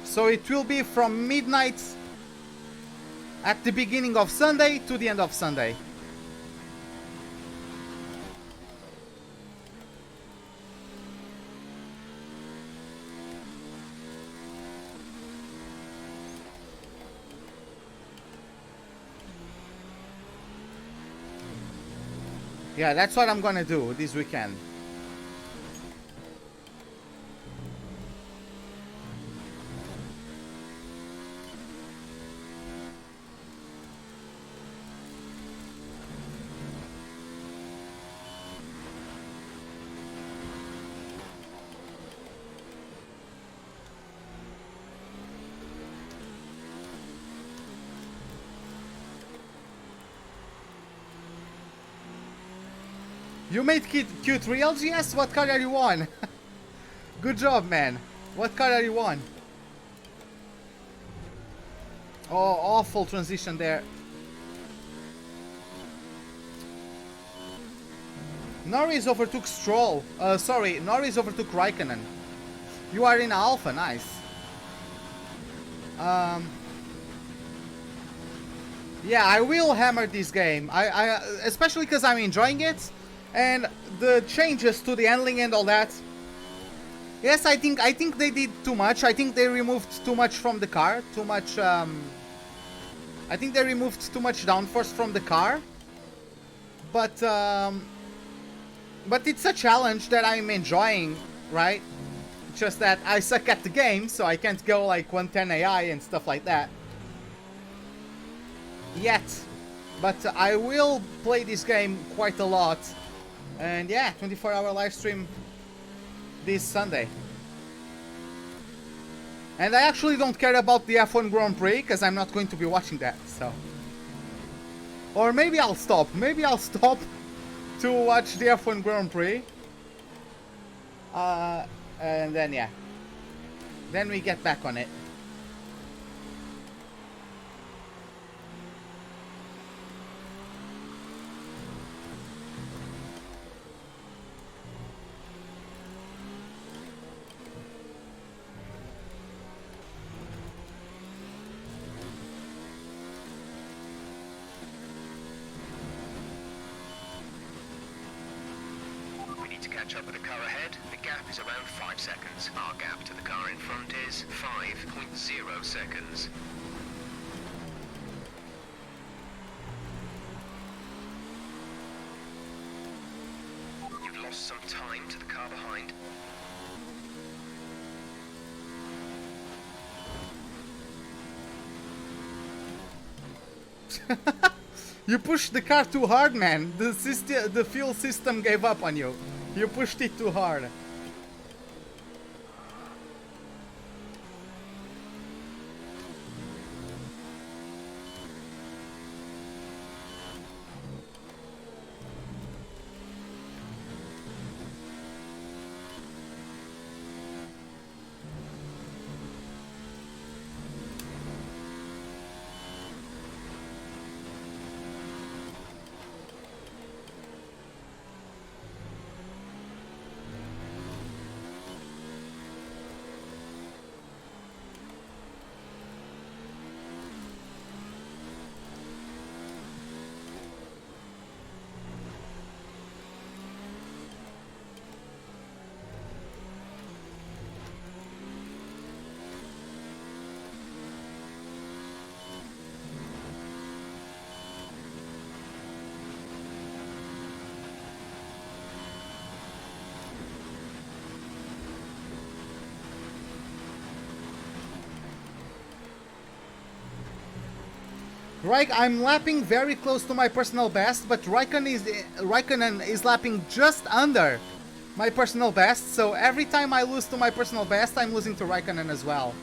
So it will be from midnight at the beginning of Sunday to the end of Sunday. Yeah, that's what I'm gonna do this weekend. You made cute reels, yes? What car are you on? Good job, man. What car are you on? Oh, awful transition there. Norris overtook Stroll. Sorry, Norris overtook Raikkonen. You are in Alpha, nice. Yeah, I will hammer this game. I especially because I'm enjoying it. And the changes to the handling and all that. Yes, I think they did too much. I think they removed too much from the car. Too much. I think they removed too much downforce from the car. But it's a challenge that I'm enjoying, right? Just that I suck at the game, so I can't go like 110 AI and stuff like that. Yet. But I will play this game quite a lot. And yeah, 24-hour live stream this Sunday. And I actually don't care about the F1 Grand Prix, because I'm not going to be watching that, so. Or maybe I'll stop. Maybe I'll stop to watch the F1 Grand Prix. And then yeah. Then we get back on it.
Catch up with the car ahead. The gap is around 5 seconds. Our gap to the car in front is 5.0 seconds. You've lost some time to the car behind.
You pushed the car too hard, man. The fuel system gave up on you. You pushed it too hard. I'm lapping very close to my personal best, but Raikkonen is lapping just under my personal best, so every time I lose to my personal best, I'm losing to Raikkonen as well.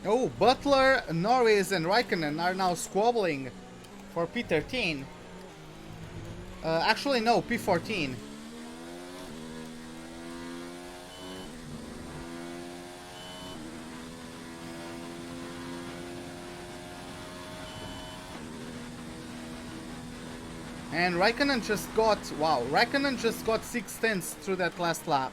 Oh, Butler, Norris and Raikkonen are now squabbling for P13. Actually, no, P14. And Raikkonen just got, wow, Raikkonen just got 6/10 through that last lap.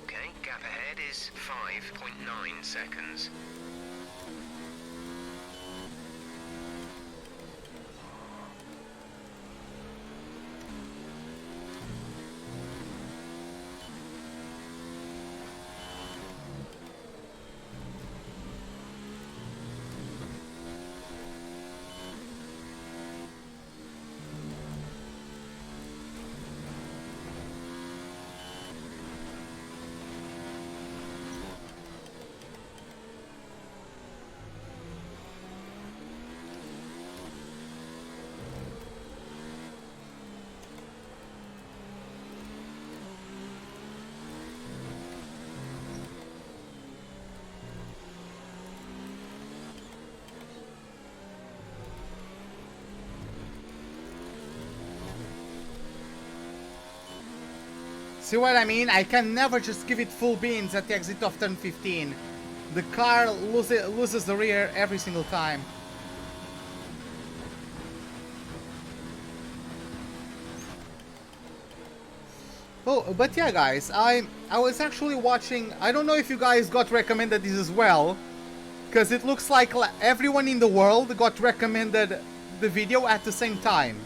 Okay, gap ahead is 5.9 seconds.
See what I mean? I can never just give it full beans at the exit of turn 15. The car loses the rear every single time. Oh, but yeah, guys, I was actually watching. I don't know if you guys got recommended this as well, because it looks like everyone in the world got recommended the video at the same time.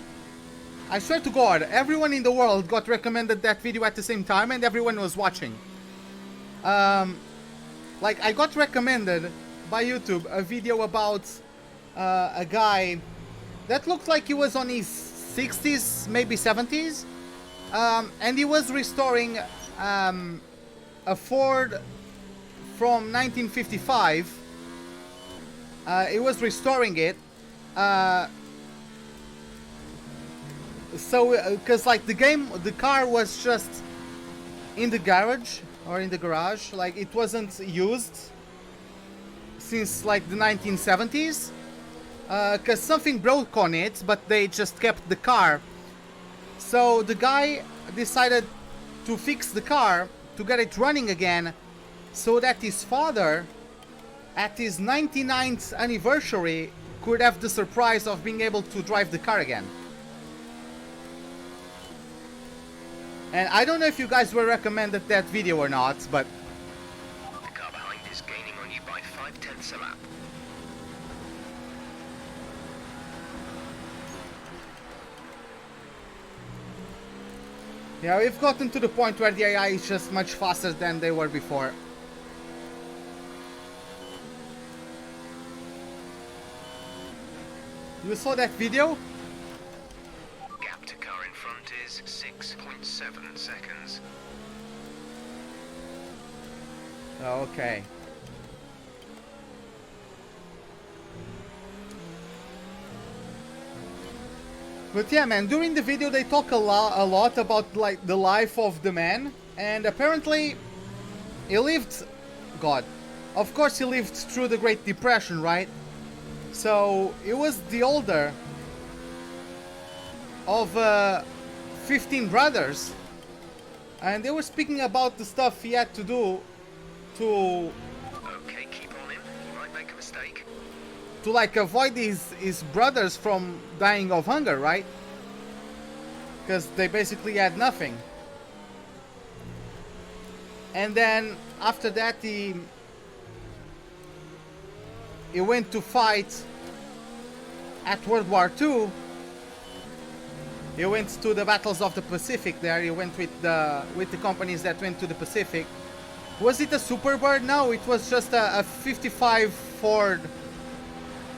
I swear to God, everyone in the world got recommended that video at the same time, and everyone was watching. Like, I got recommended by YouTube a video about a guy that looked like he was on his 60s, maybe 70s, and he was restoring a Ford from 1955. He was restoring it. So, because like the car was just in the garage or in the garage, like it wasn't used since like the 1970s, because something broke on it, but they just kept the car. So the guy decided to fix the car to get it running again, so that his father, at his 99th anniversary, could have the surprise of being able to drive the car again. And I don't know if you guys were recommended that video or not, but
The car behind is gaining on you by 0.5 a lap.
yeah, we've gotten to the point where the AI is just much faster than they were before. You saw that video?
Gap to car in front is 6.7 seconds.
Okay. But yeah, man, during the video they talk a lot about like the life of the man, and apparently he lived, God, of course he lived through the Great Depression, right? So he was the older of 15 brothers, and they were speaking about the stuff he had to do to
Okay, keep on him. He might make a mistake.
like avoid his brothers from dying of hunger, right? Because they basically had nothing. And then after that he went to fight at World War II. He went to the battles of the Pacific there. He went with the companies that went to the Pacific. Was it a Superbird? No, it was just a 55 Ford.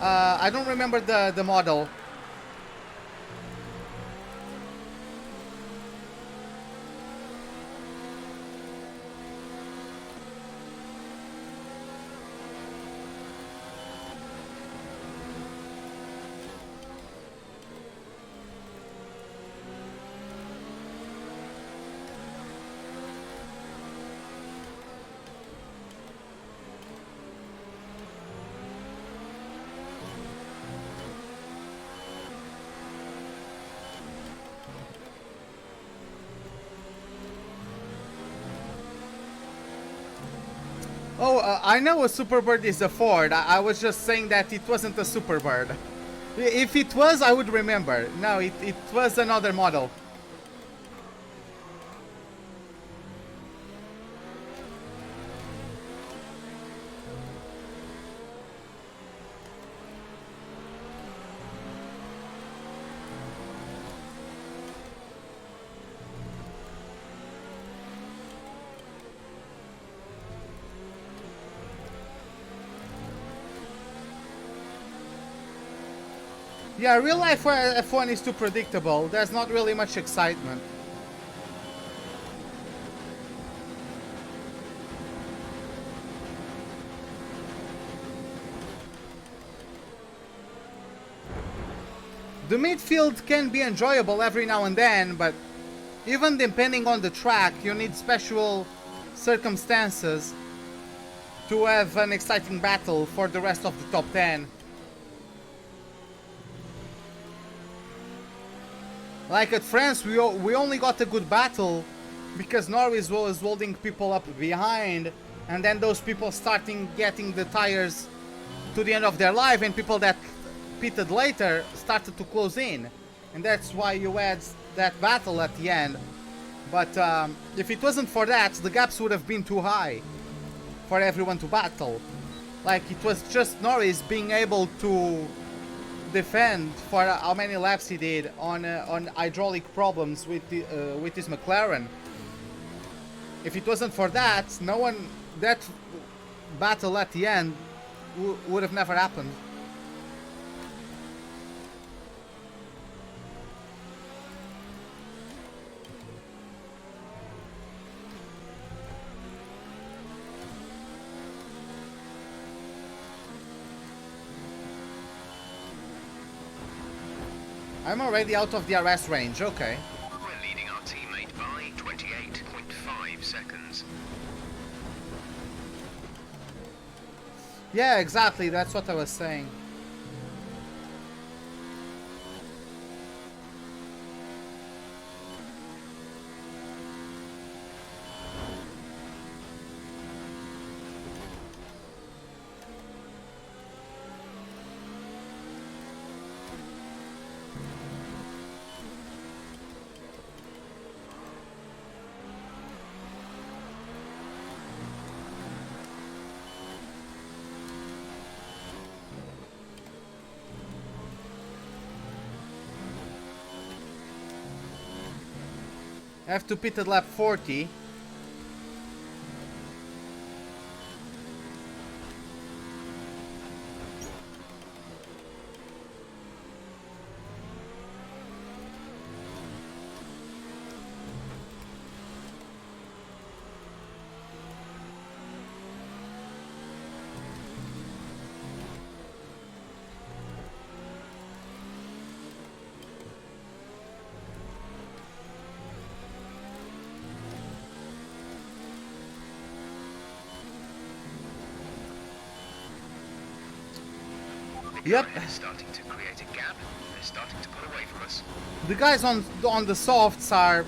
I don't remember the model. Oh, I know a Superbird is a Ford. I was just saying that it wasn't a Superbird. If it was, I would remember. No, it was another model. Yeah, real life F1 is too predictable. There's not really much excitement. The midfield can be enjoyable every now and then, but even depending on the track, you need special circumstances to have an exciting battle for the rest of the top 10. Like at France, we only got a good battle because Norris was holding people up behind, and then those people starting getting the tires to the end of their life, and people that pitted later started to close in, and that's why you had that battle at the end. But if it wasn't for that, the gaps would have been too high for everyone to battle. Like, it was just Norris being able to defend for how many laps he did on hydraulic problems with his McLaren. If it wasn't for that, that battle at the end would have never happened. I'm already out of the RS range, okay.
We're leading our teammate by 28.5 seconds.
Yeah, exactly, that's what I was saying. I have to pit at lap 40.
The
Yep.
car ahead is starting to create a gap. They're starting to pull away from us.
The guys on the softs are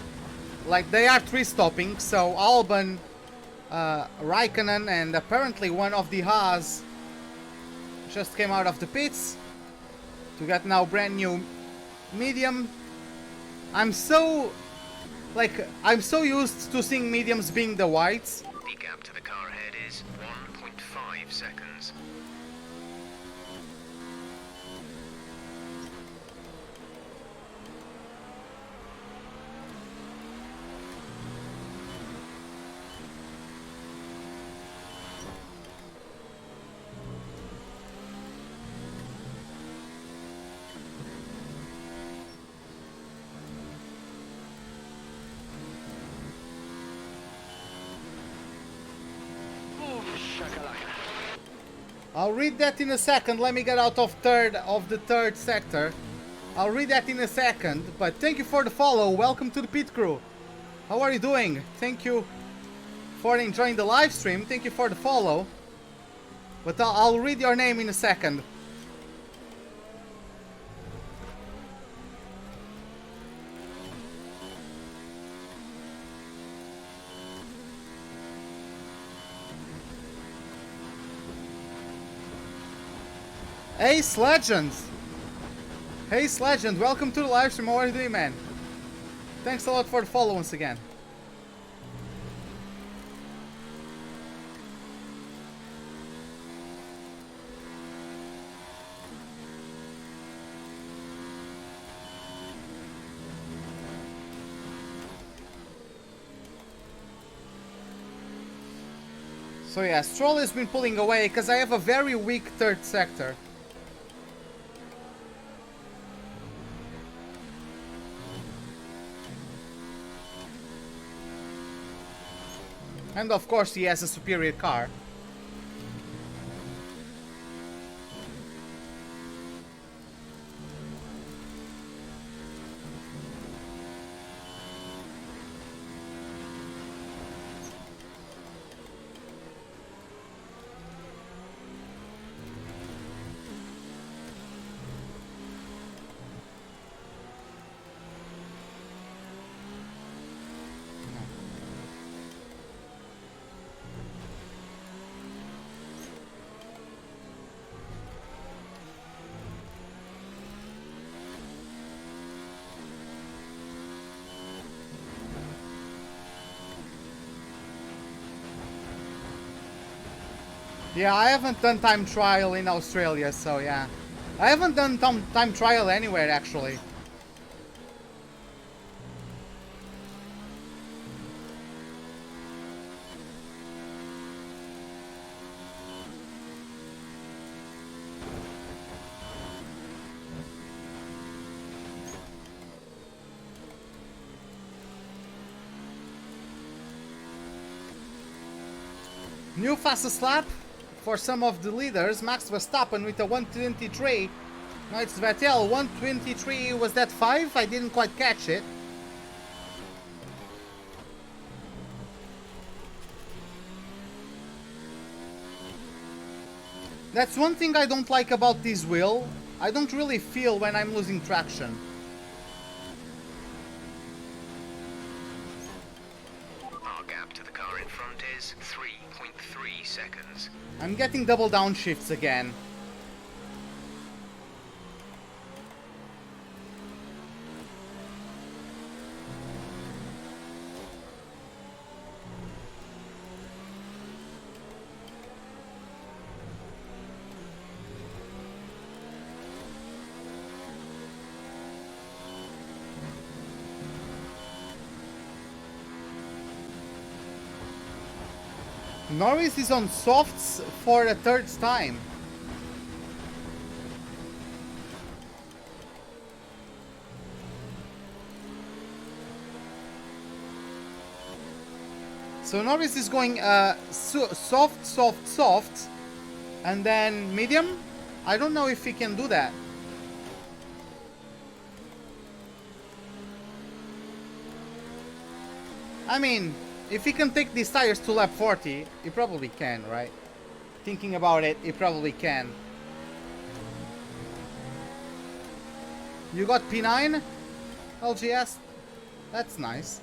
like they are three stopping. So Albon, Raikkonen, and apparently one of the Haas just came out of the pits to get now brand new medium. I'm so used to seeing mediums being the whites.
The gap to the car ahead is 1.5 seconds.
I'll read that in a second. Let me get out of the third sector. I'll read that in a second. But thank you for the follow. Welcome to the pit crew. How are you doing? Thank you for enjoying the live stream. Thank you for the follow. But I'll read your name in a second. Ace Legends! Ace Legend, welcome to the live stream. How are you doing, man? Thanks a lot for the follow once again. So yeah, Stroll has been pulling away because I have a very weak third sector. And of course he has a superior car. Yeah, I haven't done time trial in Australia, so yeah. I haven't done time trial anywhere, actually. New fastest lap for some of the leaders. Max Verstappen with a 123. No, it's Vettel. 123. Was that 5? I didn't quite catch it. That's one thing I don't like about this wheel. I don't really feel when I'm losing traction.
Our gap to the car in front is 3.3 seconds.
I'm getting double downshifts again. Norris is on softs for a third time. So Norris is going soft, and then medium. I don't know if he can do that. I mean, if he can take these tires to lap 40, he probably can, right? Thinking about it, he probably can. You got P9? LGS? That's nice.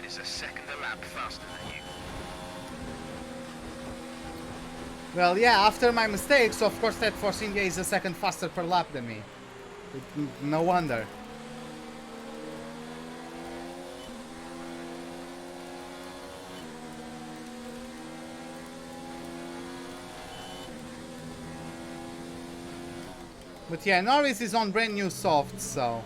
Is a second a lap faster than you.
Well, yeah, after my mistakes, of course that Force India is a second faster per lap than me. No wonder. But yeah, Norris is on brand new soft, so...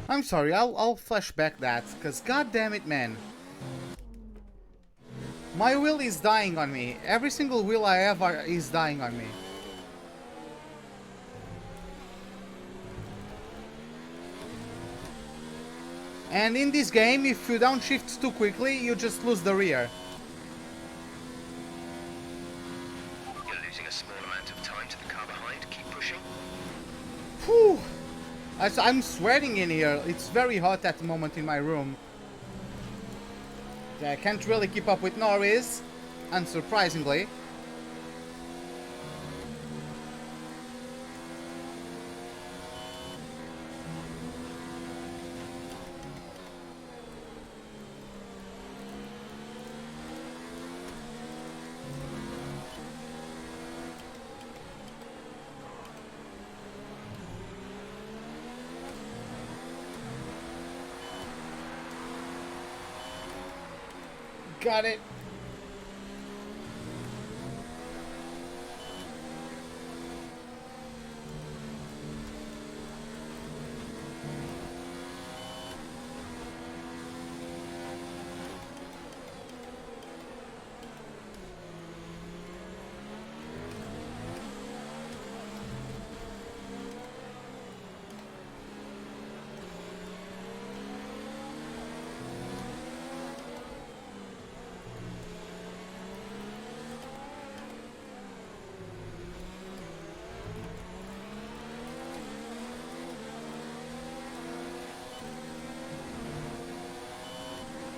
I'm sorry, I'll flash back that, because god damn it, man. My wheel is dying on me. Every single wheel I have is dying on me. And in this game, if you downshift too quickly, you just lose the rear.
You're losing a small amount of time to the car behind. Keep pushing.
Whew! I'm sweating in here. It's very hot at the moment in my room. Yeah, I can't really keep up with Norris, unsurprisingly. Got it.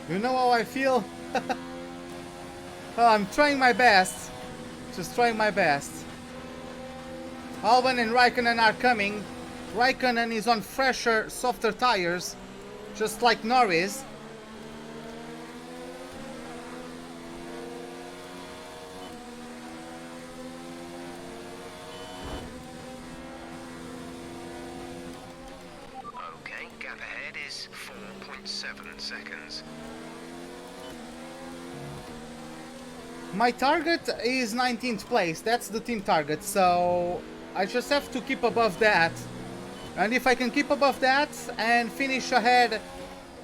You know how I feel? Well, I'm trying my best. Just trying my best. Albon and Raikkonen are coming. Raikkonen is on fresher, softer tires, just like Norris.
Okay, gap ahead is 4.7 seconds.
My target is 19th place. That's the team target, so I just have to keep above that. And if I can keep above that and finish ahead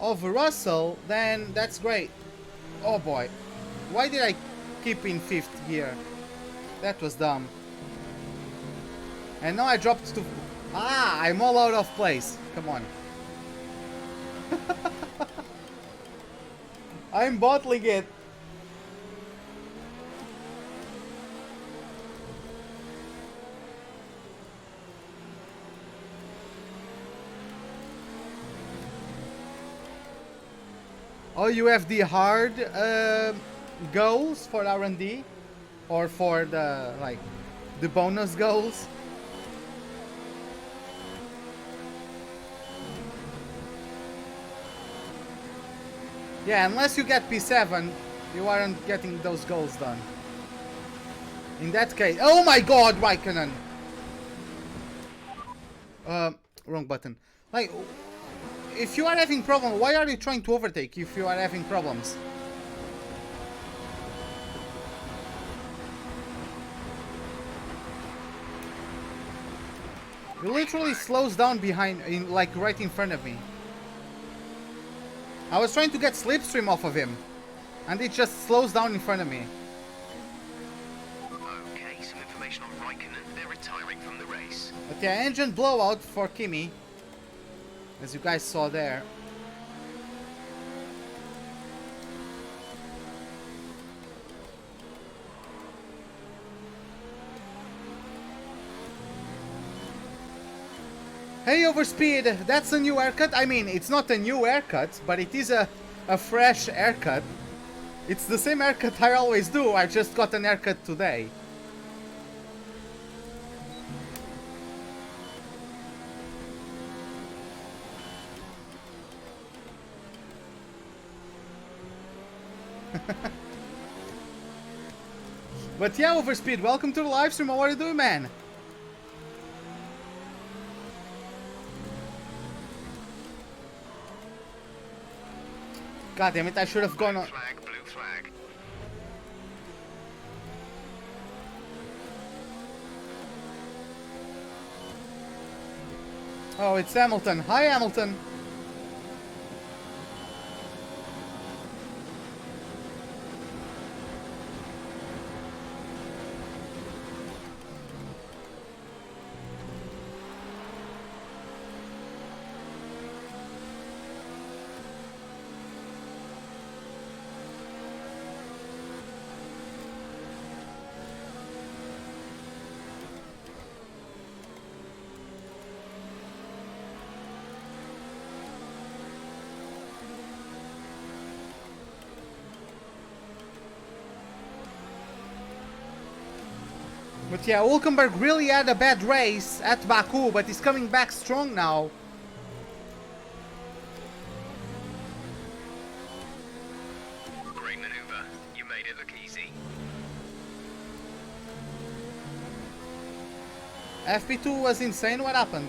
of Russell, then that's great. Oh boy, why did I keep in 5th gear? That was dumb. And now I dropped to... Ah, I'm all out of place. Come on. I'm bottling it. Oh, you have the hard goals for R&D, or for the like the bonus goals. Yeah, unless you get P7, you aren't getting those goals done. In that case, oh my God, Raikkonen! Wrong button. Like, if you are having problems, why are you trying to overtake if you are having problems? He literally slows down behind, like right in front of me. I was trying to get slipstream off of him, and it just slows down in front of me.
Okay, some information on Raikkonen. They're retiring from the race.
But yeah, engine blowout for Kimi, as you guys saw there. Hey Overspeed, that's a new haircut. I mean, it's not a new haircut, but it is a fresh haircut. It's the same haircut I always do, I just got an haircut today. But yeah, Overspeed, welcome to the live stream. How are you doing, man? God damn it, I should have gone on.
Flag, blue flag.
Oh, it's Hamilton. Hi, Hamilton. But yeah, Hulkenberg really had a bad race at Baku, but he's coming back strong now.
Great maneuver. You made it look easy.
FP2 was insane. What happened?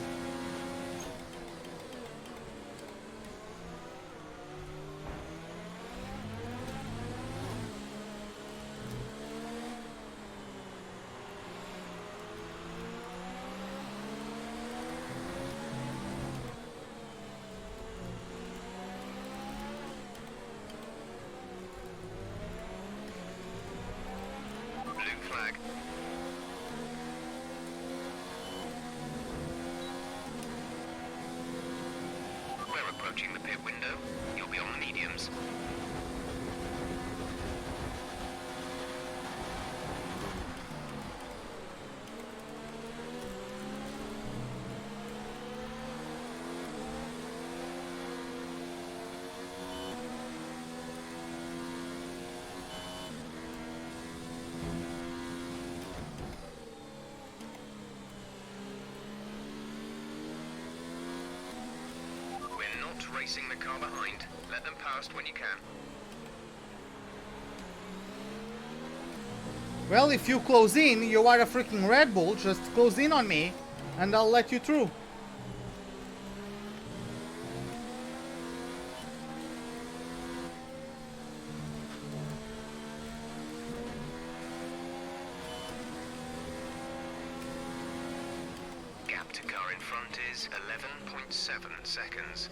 Blue flag. We're approaching the pit window. You'll be on the mediums. We're not racing the car behind. Let them past when you can.
Well, if you close in, you are a freaking Red Bull. Just close in on me, and I'll let you through.
Gap to car in front is 11.7 seconds.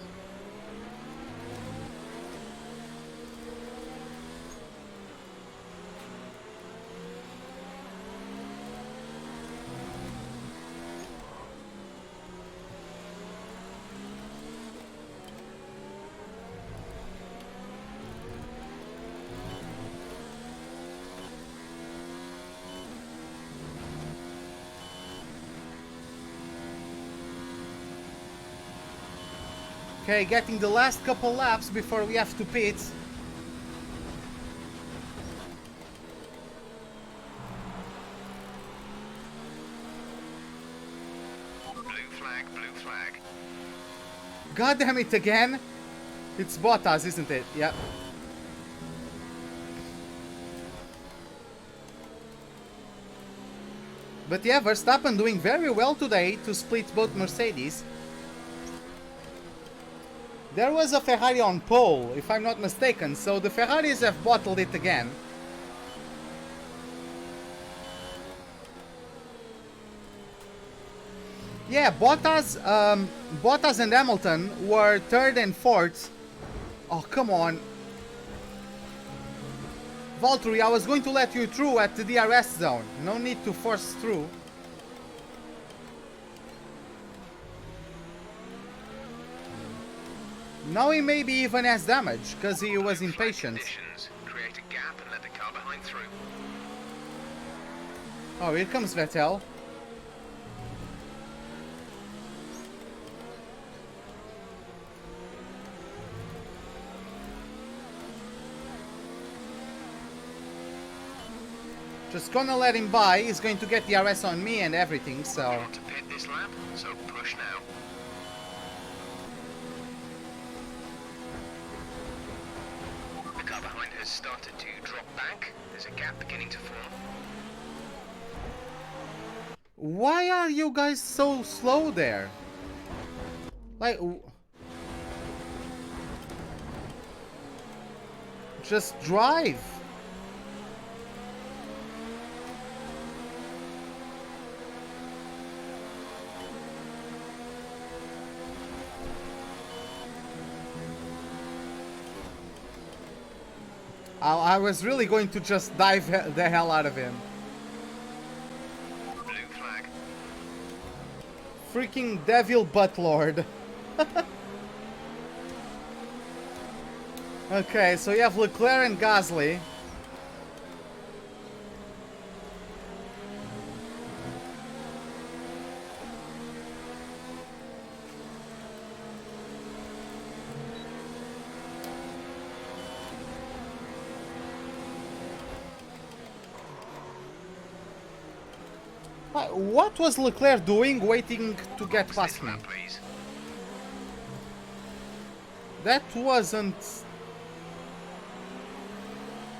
Okay, getting the last couple laps before we have to pit.
flag, blue flag.
God damn it again! It's Bottas, isn't it? Yep. But yeah, Verstappen doing very well today to split both Mercedes. There was a Ferrari on pole, if I'm not mistaken, so the Ferraris have bottled it again. Yeah, Bottas and Hamilton were third and fourth. Oh, come on. Valtteri, I was going to let you through at the DRS zone. No need to force through. Now he maybe even has damage, because he was impatient.
Create a gap and let the car behind through.
Oh, here comes Vettel. Just gonna let him by. He's going to get the RS on me and everything, so...
You want to pit this lap, so push now. The car behind has started to drop back. There's a gap beginning to form.
Why are you guys so slow there? Like... Just drive. I was really going to just dive the hell out of him.
Blue flag.
Freaking devil buttlord. Okay, so you have Leclerc and Gasly. What was Leclerc doing waiting to get past me?
Please.
That wasn't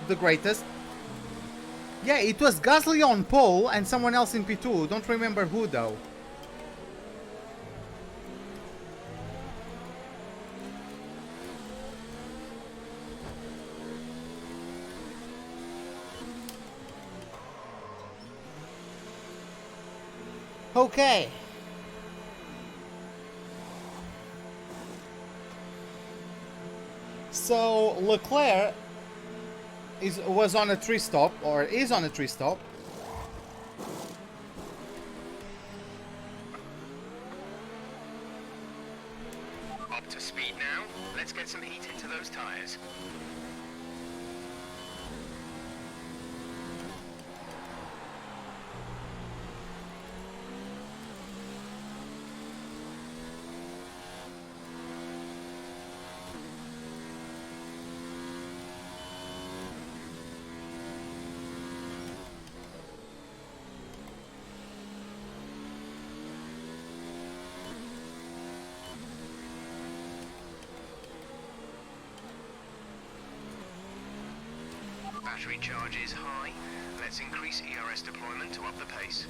the greatest. Yeah, it was Gasly on pole and someone else in P2. Don't remember who though. Okay. So Leclerc was on a 3-stop, or is on a 3-stop.
Up to speed now. Let's get some heat into those tires. Battery charge is high. Let's increase ERS deployment to up the pace.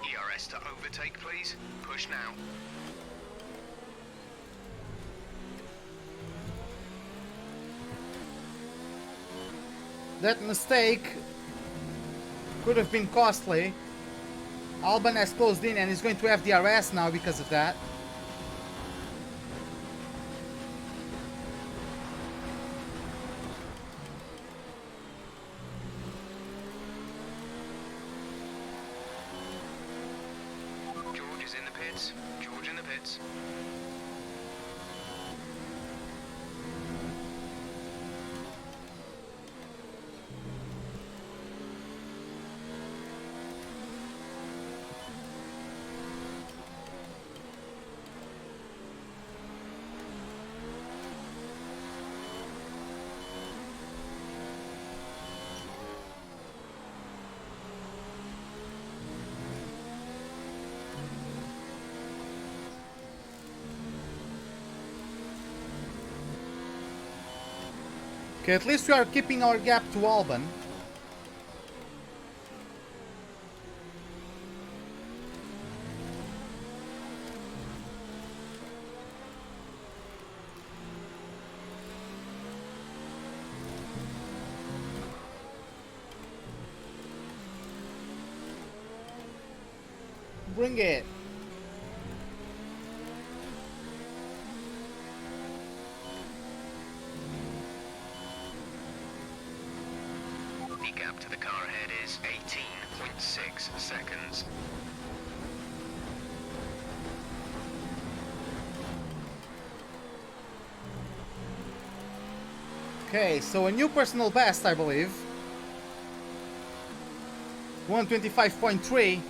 ERS to overtake, please. Push now.
That mistake could have been costly. Albon has closed in and is going to have the RS now because of that.
George is in the pits. George in the pits.
Okay, at least we are keeping our gap to Albon. Bring it.
The gap to the car ahead is 18.6 seconds.
Okay, so a new personal best, I believe. 125.3.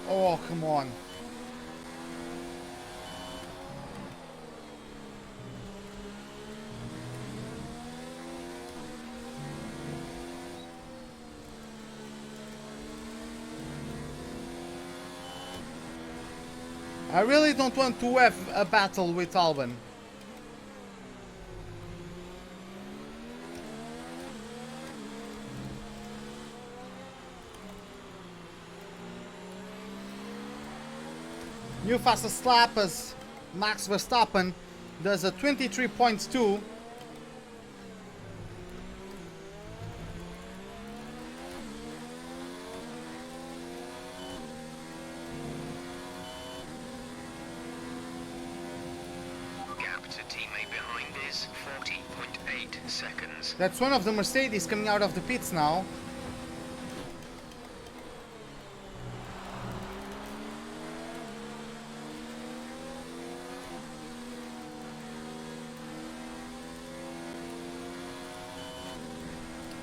Oh, come on. I really don't want to have a battle with Albon. New fastest lap as Max Verstappen does a 23.2.
Gap to teammate behind is 40.8 seconds.
That's one of the Mercedes coming out of the pits now.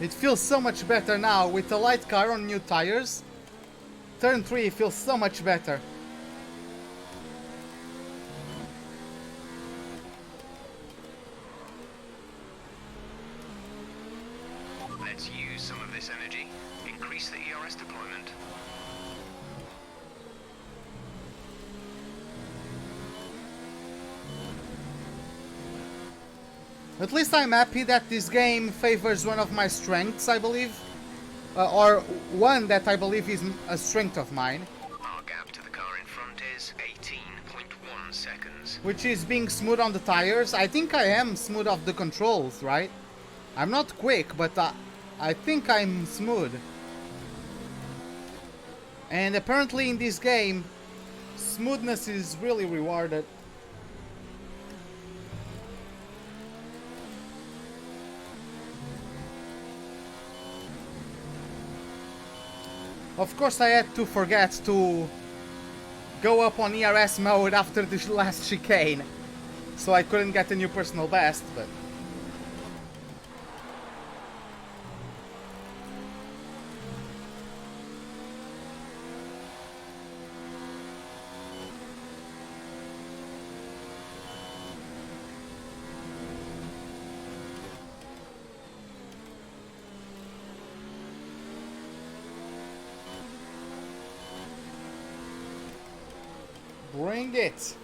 It feels so much better now with the light car on new tires. Turn 3 feels so much better.
Let's use some of this energy. Increase the ERS deployment.
At least I'm happy that this game favors one of my strengths, I believe. Or one that I believe is a strength of mine.
Our gap to the car in front is 18.1 seconds.
Which is being smooth on the tires. I think I am smooth off the controls, right? I'm not quick, but I think I'm smooth. And apparently in this game, smoothness is really rewarded. Of course I had to forget to go up on ERS mode after the last chicane, so I couldn't get a new personal best, but... Bring it!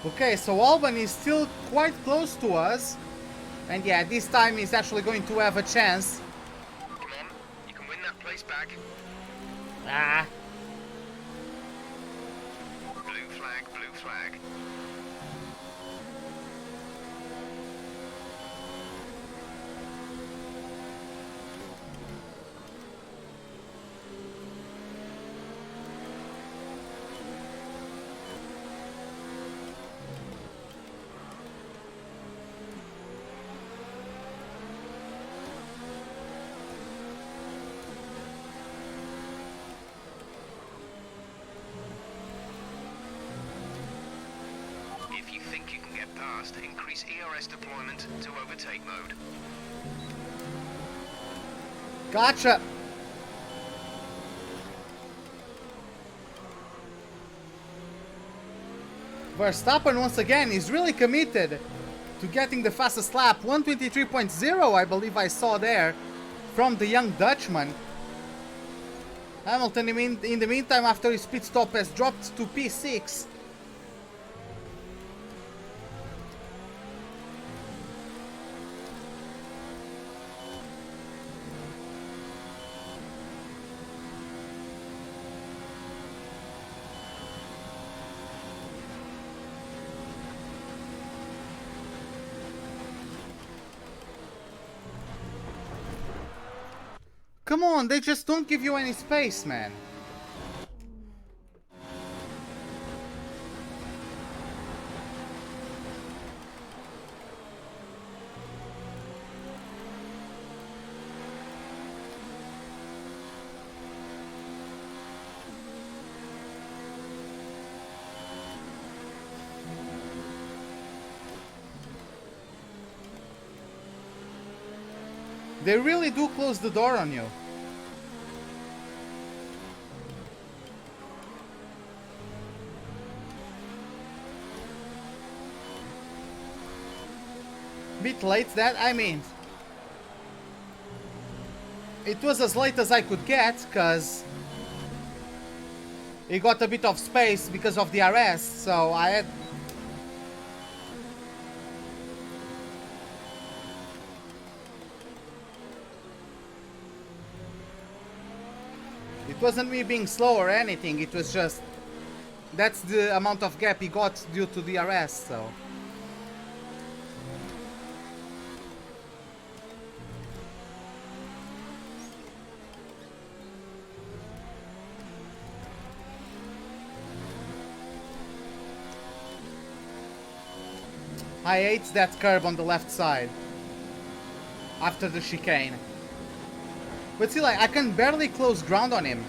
Okay, so Albon is still quite close to us. And yeah, this time he's actually going to have a chance.
Come on, you can win that place back.
Ah.
Blue flag, blue flag. If you think you can get past, increase ERS deployment to overtake mode.
Gotcha. Verstappen once again is really committed to getting the fastest lap. 123.0 I believe I saw there from the young Dutchman. Hamilton in the meantime, after his pit stop, has dropped to P6. Come on, they just don't give you any space, man. They really do close the door on you. Bit late, that I mean, it was as late as I could get, cause it got a bit of space because of the RS, so I had. It wasn't me being slow or anything, it was just that's the amount of gap he got due to the RS, so. I hate that curve on the left side after the chicane. But still, I can barely close ground on him.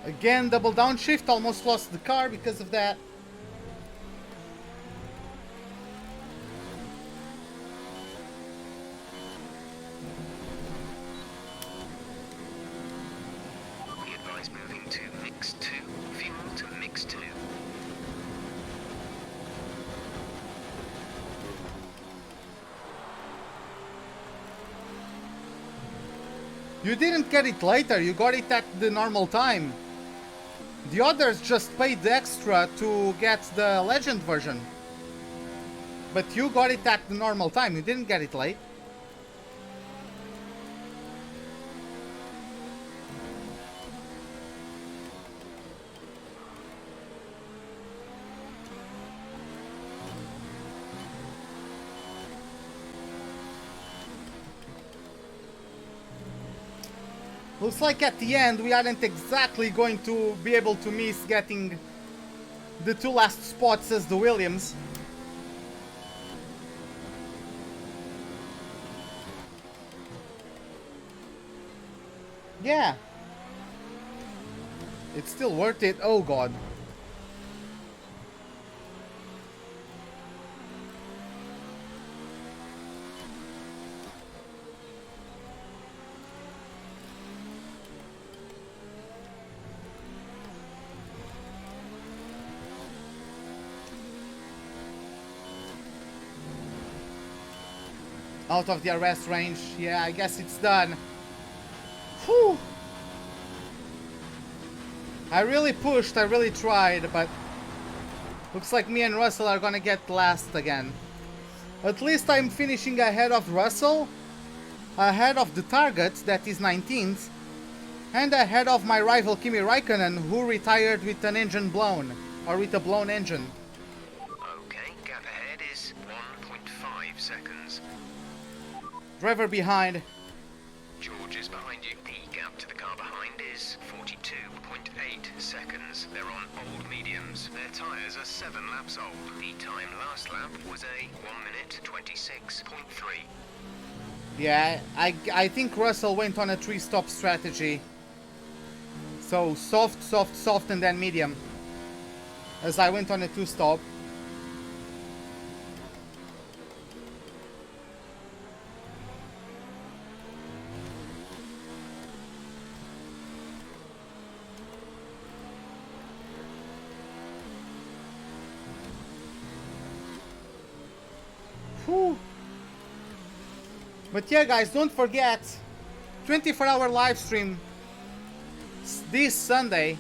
Again, double downshift, almost lost the car because of that.
We advise moving to mix 2, fuel to mix 2.
You didn't get it later, you got it at the normal time. The others just paid the extra to get the legend version. But you got it at the normal time, you didn't get it late. Looks like at the end we aren't exactly going to be able to miss getting the 2 last spots as the Williams. Yeah. It's still worth it. Oh god. Out of the arrest range. Yeah, I guess it's done. Whew. I really pushed, I really tried, but looks like me and Russell are gonna get last again. At least I'm finishing ahead of Russell, ahead of the target, that is 19th, and ahead of my rival Kimi Raikkonen, who retired with an engine blown, or with a blown engine.
Okay, gap ahead is 1.5 seconds.
Driver behind.
George is behind you. The gap to the car behind is 42.8 seconds. They're on old mediums. Their tyres are 7 laps old. The time last lap was a 1 minute 26.3.
Yeah, I think Russell went on a 3-stop strategy. So soft, soft, soft, and then medium. As I went on a 2-stop. Whew. But yeah, guys, don't forget 24-hour live stream this Sunday.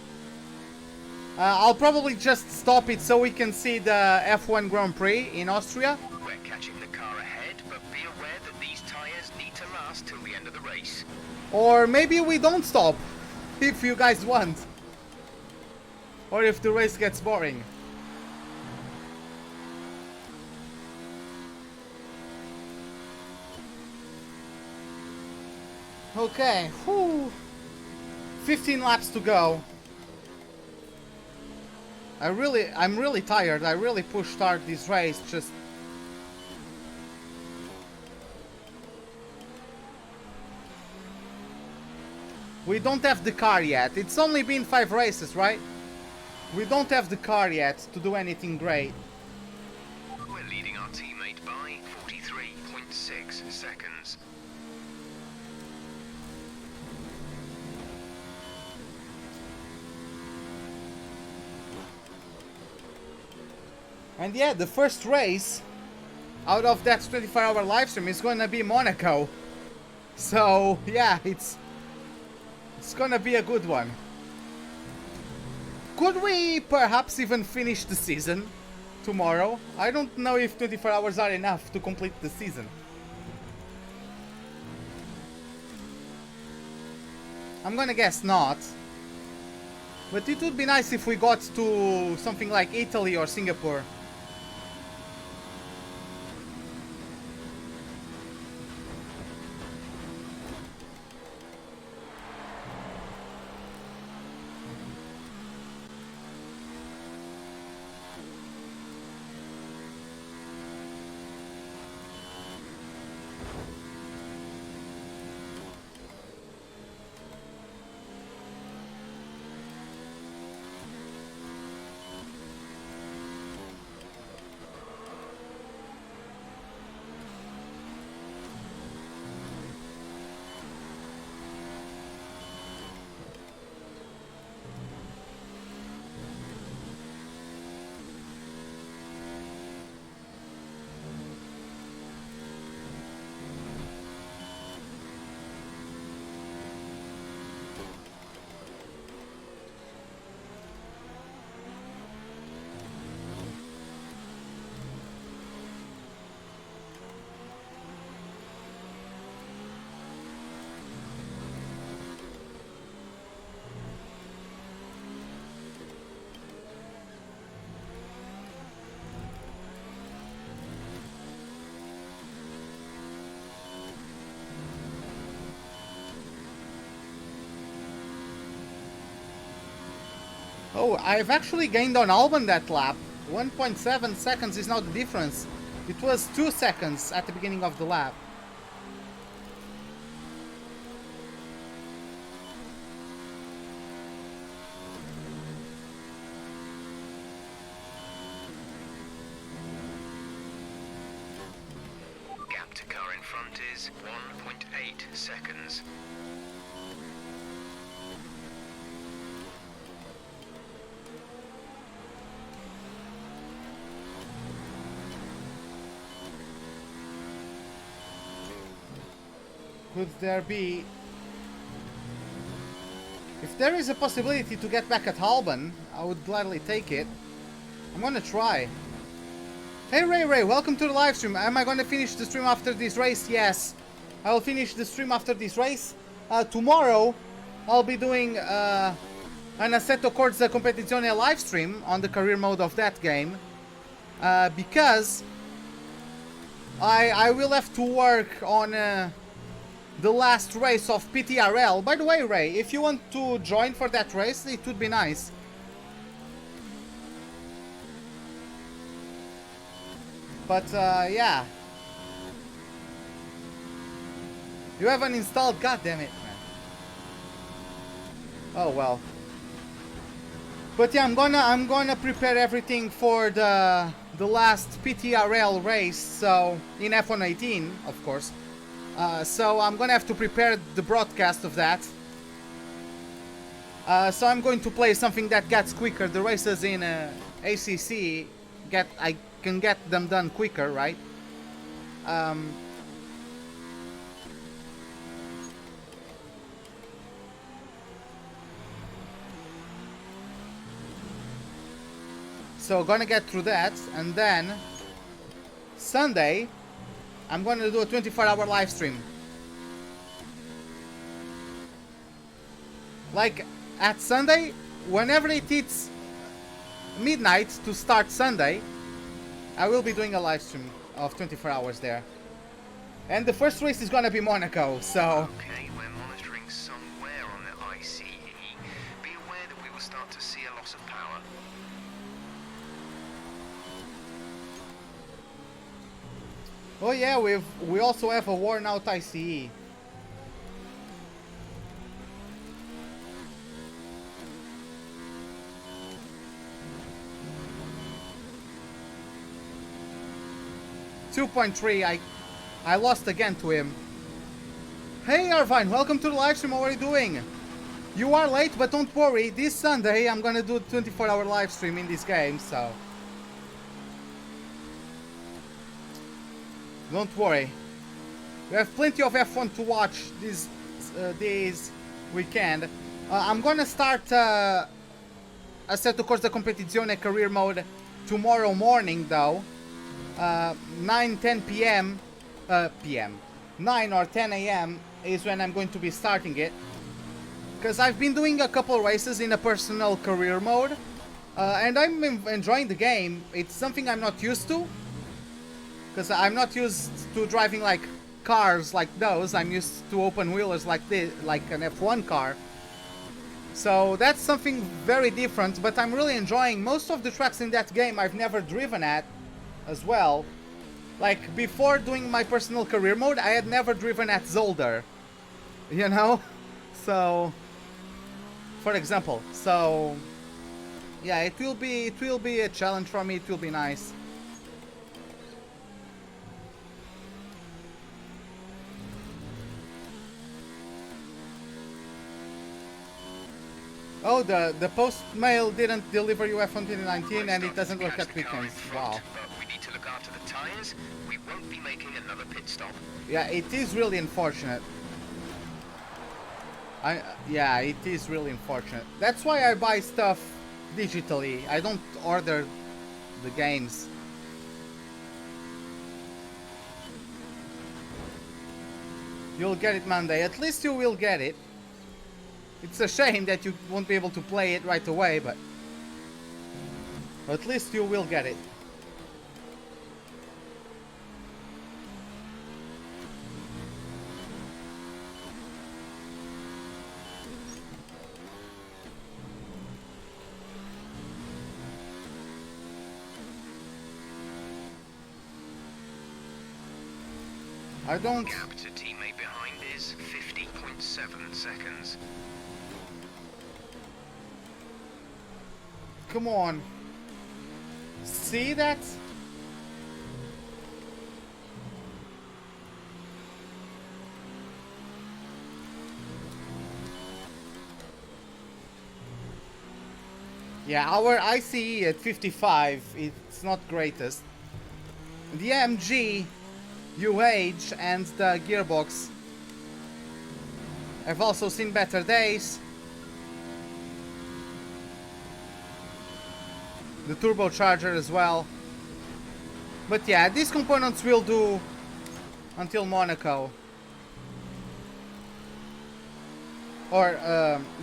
I'll probably just stop it so we can see the F1 Grand Prix in Austria.
We're catching the car ahead, but be aware that these tyres need to last till the end of the race.
Or maybe we don't stop, if you guys want. Or if the race gets boring. Okay, whew. 15 laps to go. I'm really tired. I really pushed hard this race. Just we don't have the car yet. It's only been 5 races, right? We don't have the car yet to do anything great.
We're leading our teammate by 43.6 seconds.
And yeah, the first race out of that 24-hour live stream is gonna be Monaco. So yeah, it's gonna be a good one. Could we perhaps even finish the season tomorrow? I don't know if 24 hours are enough to complete the season. I'm gonna guess not. But it would be nice if we got to something like Italy or Singapore. Oh, I've actually gained on Albon that lap. 1.7 seconds is now the difference. It was 2 seconds at the beginning of the lap.
Gap to car in front is 1.8 seconds.
Could there be... If there is a possibility to get back at Albon, I would gladly take it. I'm gonna try. Hey Ray, welcome to the live stream. Am I gonna finish the stream after this race? Yes. I will finish the stream after this race. Tomorrow, I'll be doing an Assetto Corsa Competizione live stream on the career mode of that game. Because I will have to work on the last race of PTRL. By the way, Ray, if you want to join for that race, it would be nice. But yeah. You haven't installed, god damn it, man. Oh well. But yeah, I'm gonna prepare everything for the last PTRL race, so in F118, of course. So I'm gonna have to prepare the broadcast of that. So I'm going to play something that gets quicker. The races in ACC I can get them done quicker, right? So gonna get through that, and then Sunday I'm gonna do a 24-hour live stream. Like at Sunday, whenever it hits midnight to start Sunday, I will be doing a live stream of 24 hours there. And the first race is gonna be Monaco, so...
Okay, we're monitoring somewhere on the ICE. Be aware that we will start to see a loss of power.
Oh yeah, we also have a worn out ICE. .3, I lost again to him. Hey Irvine, welcome to the live stream. How are you doing? You are late, but don't worry. This Sunday I'm gonna do a 24-hour live stream in this game, so don't worry. We have plenty of F1 to watch this weekend. I'm gonna start Assetto Corsa Competizione career mode tomorrow morning though. 9-10 p.m. 9 or 10 a.m. is when I'm going to be starting it. Because I've been doing a couple races in a personal career mode. And I'm enjoying the game. It's something I'm not used to. Because I'm not used to driving like cars like those. I'm used to open wheelers like this, like an F1 car. So that's something very different. But I'm really enjoying most of the tracks in that game I've never driven at as well. Like before doing my personal career mode, I had never driven at Zolder, you know. So, for example, so yeah, it will be a challenge for me. It will be nice. Oh, the post mail didn't deliver you F1 2019 and it doesn't work at weekends. Wow.
We need to look after the tires. We won't be making another pit stop.
Yeah, it is really unfortunate. Yeah, it is really unfortunate. That's why I buy stuff digitally. I don't order the games. You'll get it Monday. At least you will get it. It's a shame that you won't be able to play it right away, but at least you will get it. I don't...
Gap to teammate behind is 50.7 seconds.
Come on. See that? Yeah, our ICE at 55, it's not greatest. The MG, UH and the gearbox have also seen better days. The turbocharger as well. But yeah, these components will do until Monaco. Or,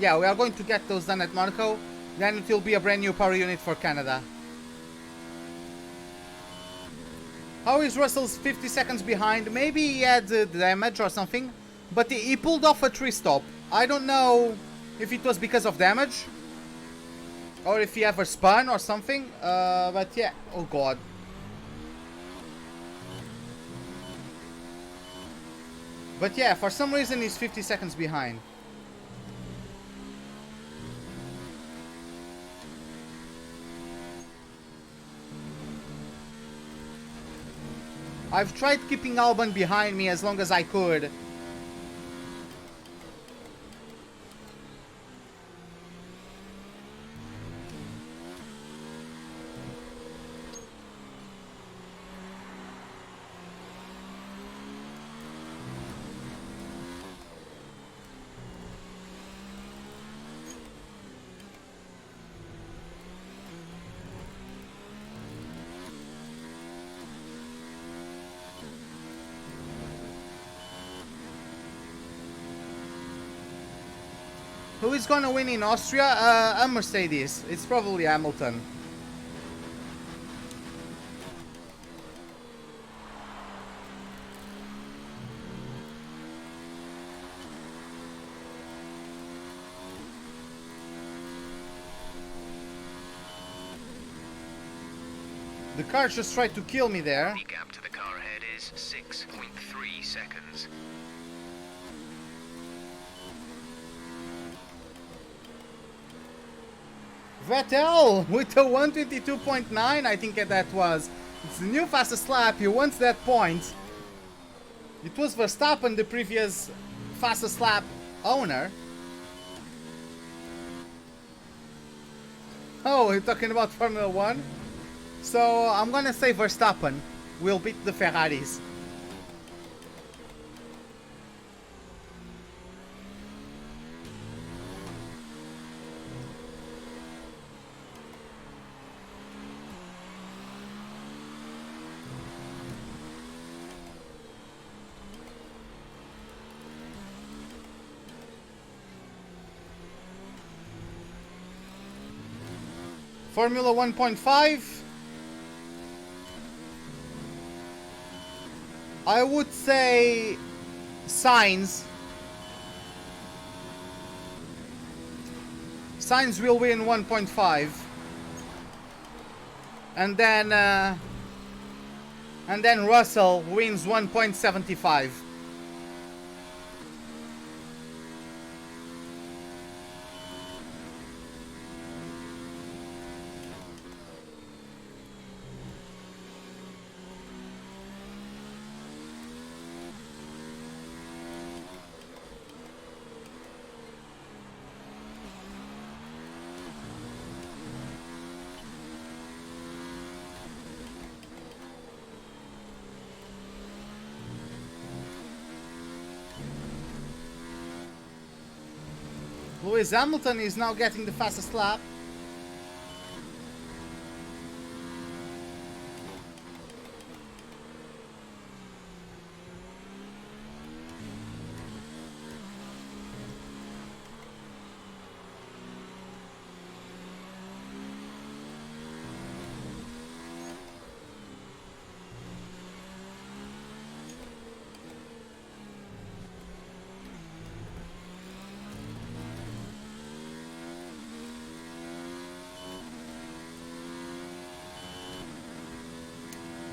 yeah, we are going to get those done at Monaco. Then it will be a brand new power unit for Canada. How is Russell's 50 seconds behind? Maybe he had damage or something. But he pulled off a tree stop. I don't know if it was because of damage. Or if he ever spun or something. But yeah. Oh god. But yeah, for some reason he's 50 seconds behind. I've tried keeping Albon behind me as long as I could. Who is gonna win in Austria? A Mercedes. It's probably Hamilton. The car just tried to kill me there.
The gap to the car ahead is 6.3 seconds.
Vettel with a 122.9, I think that was. It's the new fastest lap, he wants that point. It was Verstappen, the previous fastest lap owner. Oh, you're talking about Formula 1? So I'm gonna say Verstappen will beat the Ferraris. Formula 1.5. I would say Sainz. Sainz will win 1.5. And then Russell wins 1.75. Lewis Hamilton is now getting the fastest lap.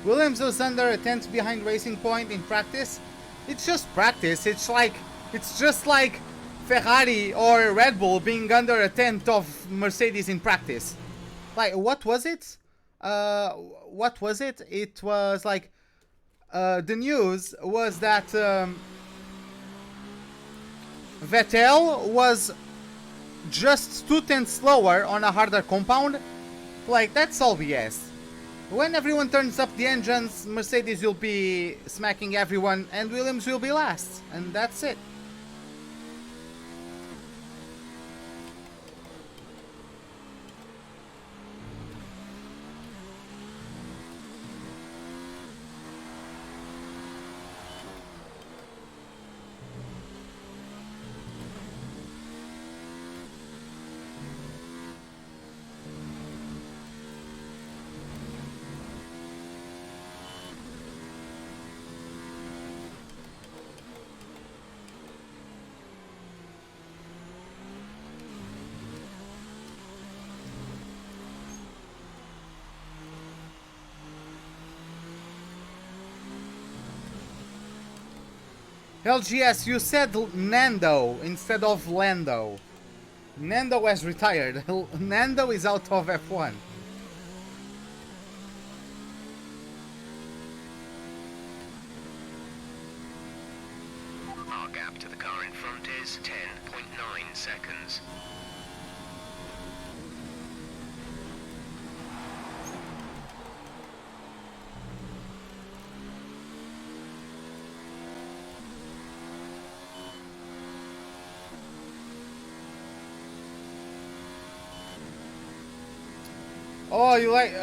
Williams was under a tenth behind Racing Point in practice. It's just practice. It's just like Ferrari or Red Bull being under a tenth of Mercedes in practice. Like, what was it? What was it? It was like the news was that Vettel was just 2/10 slower on a harder compound. Like, that's all BS. When everyone turns up the engines, Mercedes will be smacking everyone and Williams will be last. And that's it. LGS, you said Nando instead of Lando. Nando has retired. Nando is out of F1.
Our gap to the car in front is 10.9 seconds.
Oh, you like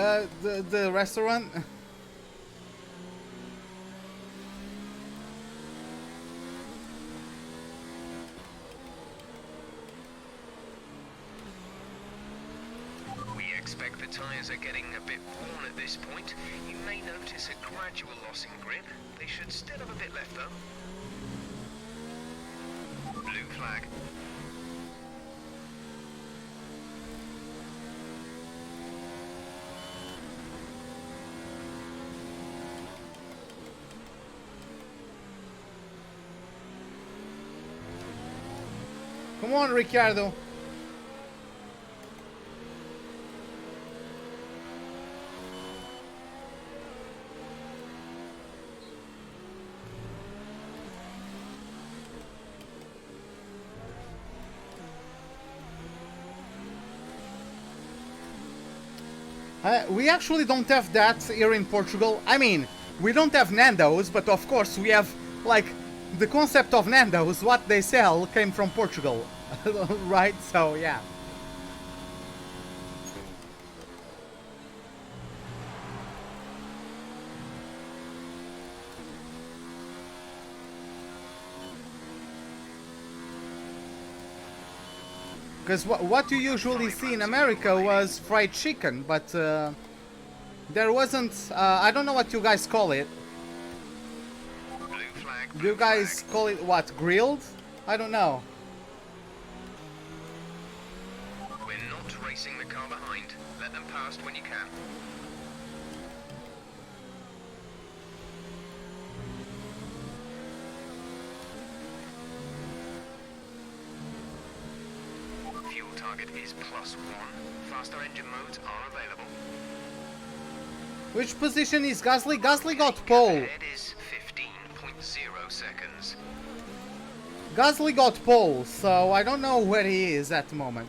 the restaurant?
We expect the tyres are getting a bit worn at this point. You may notice a gradual loss in grip. They should still have a bit left though. Blue flag.
Come on, Ricciardo. We actually don't have that here in Portugal. I mean, we don't have Nando's, but of course we have, like, the concept of Nando's, what they sell, came from Portugal. Right? So, yeah. Because what you usually see in America was fried chicken, but there wasn't, I don't know what you guys call it. Do you guys call it what, grilled? I don't know.
We're not racing the car behind. Let them past when you can. Fuel target is +1. Faster engine modes are available.
Which position is Gasly? Gasly got pole.
Ahead is 15.0 seconds.
Gasly got pole, so I don't know where he is at the moment.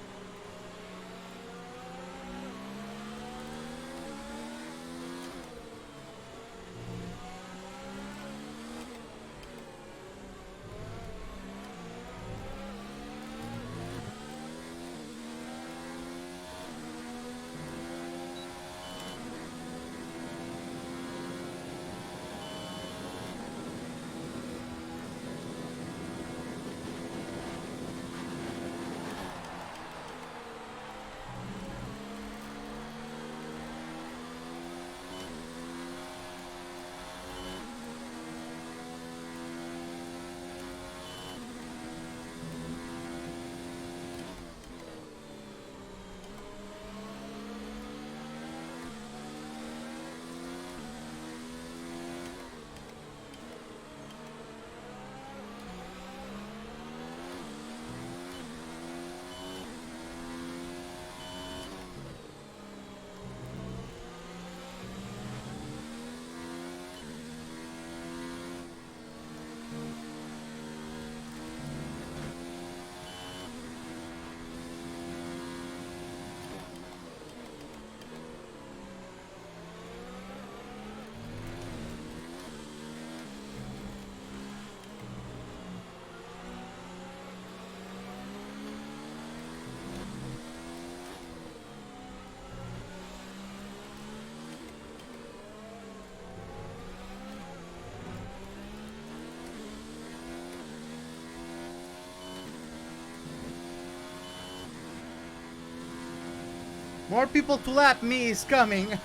More people to lap me is coming.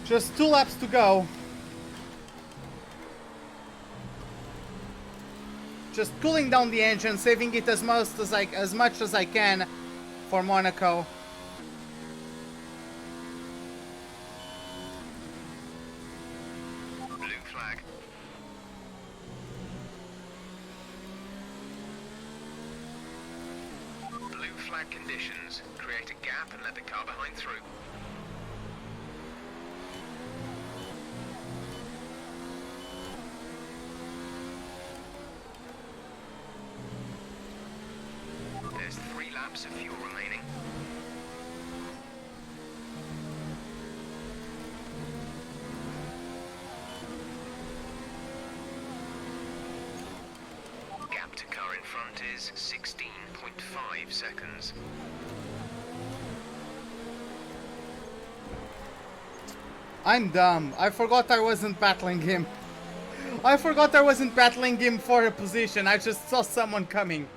Just 2 laps to go. Just cooling down the engine, saving it as much as I can for Monaco.
Blue flag. Blue flag conditions. Create a gap and let the car behind through. There's 3 laps of fuel remaining. Gap to car in front is 16.5 seconds.
I'm dumb. I forgot I wasn't battling him. I forgot I wasn't battling him for a position. I just saw someone coming.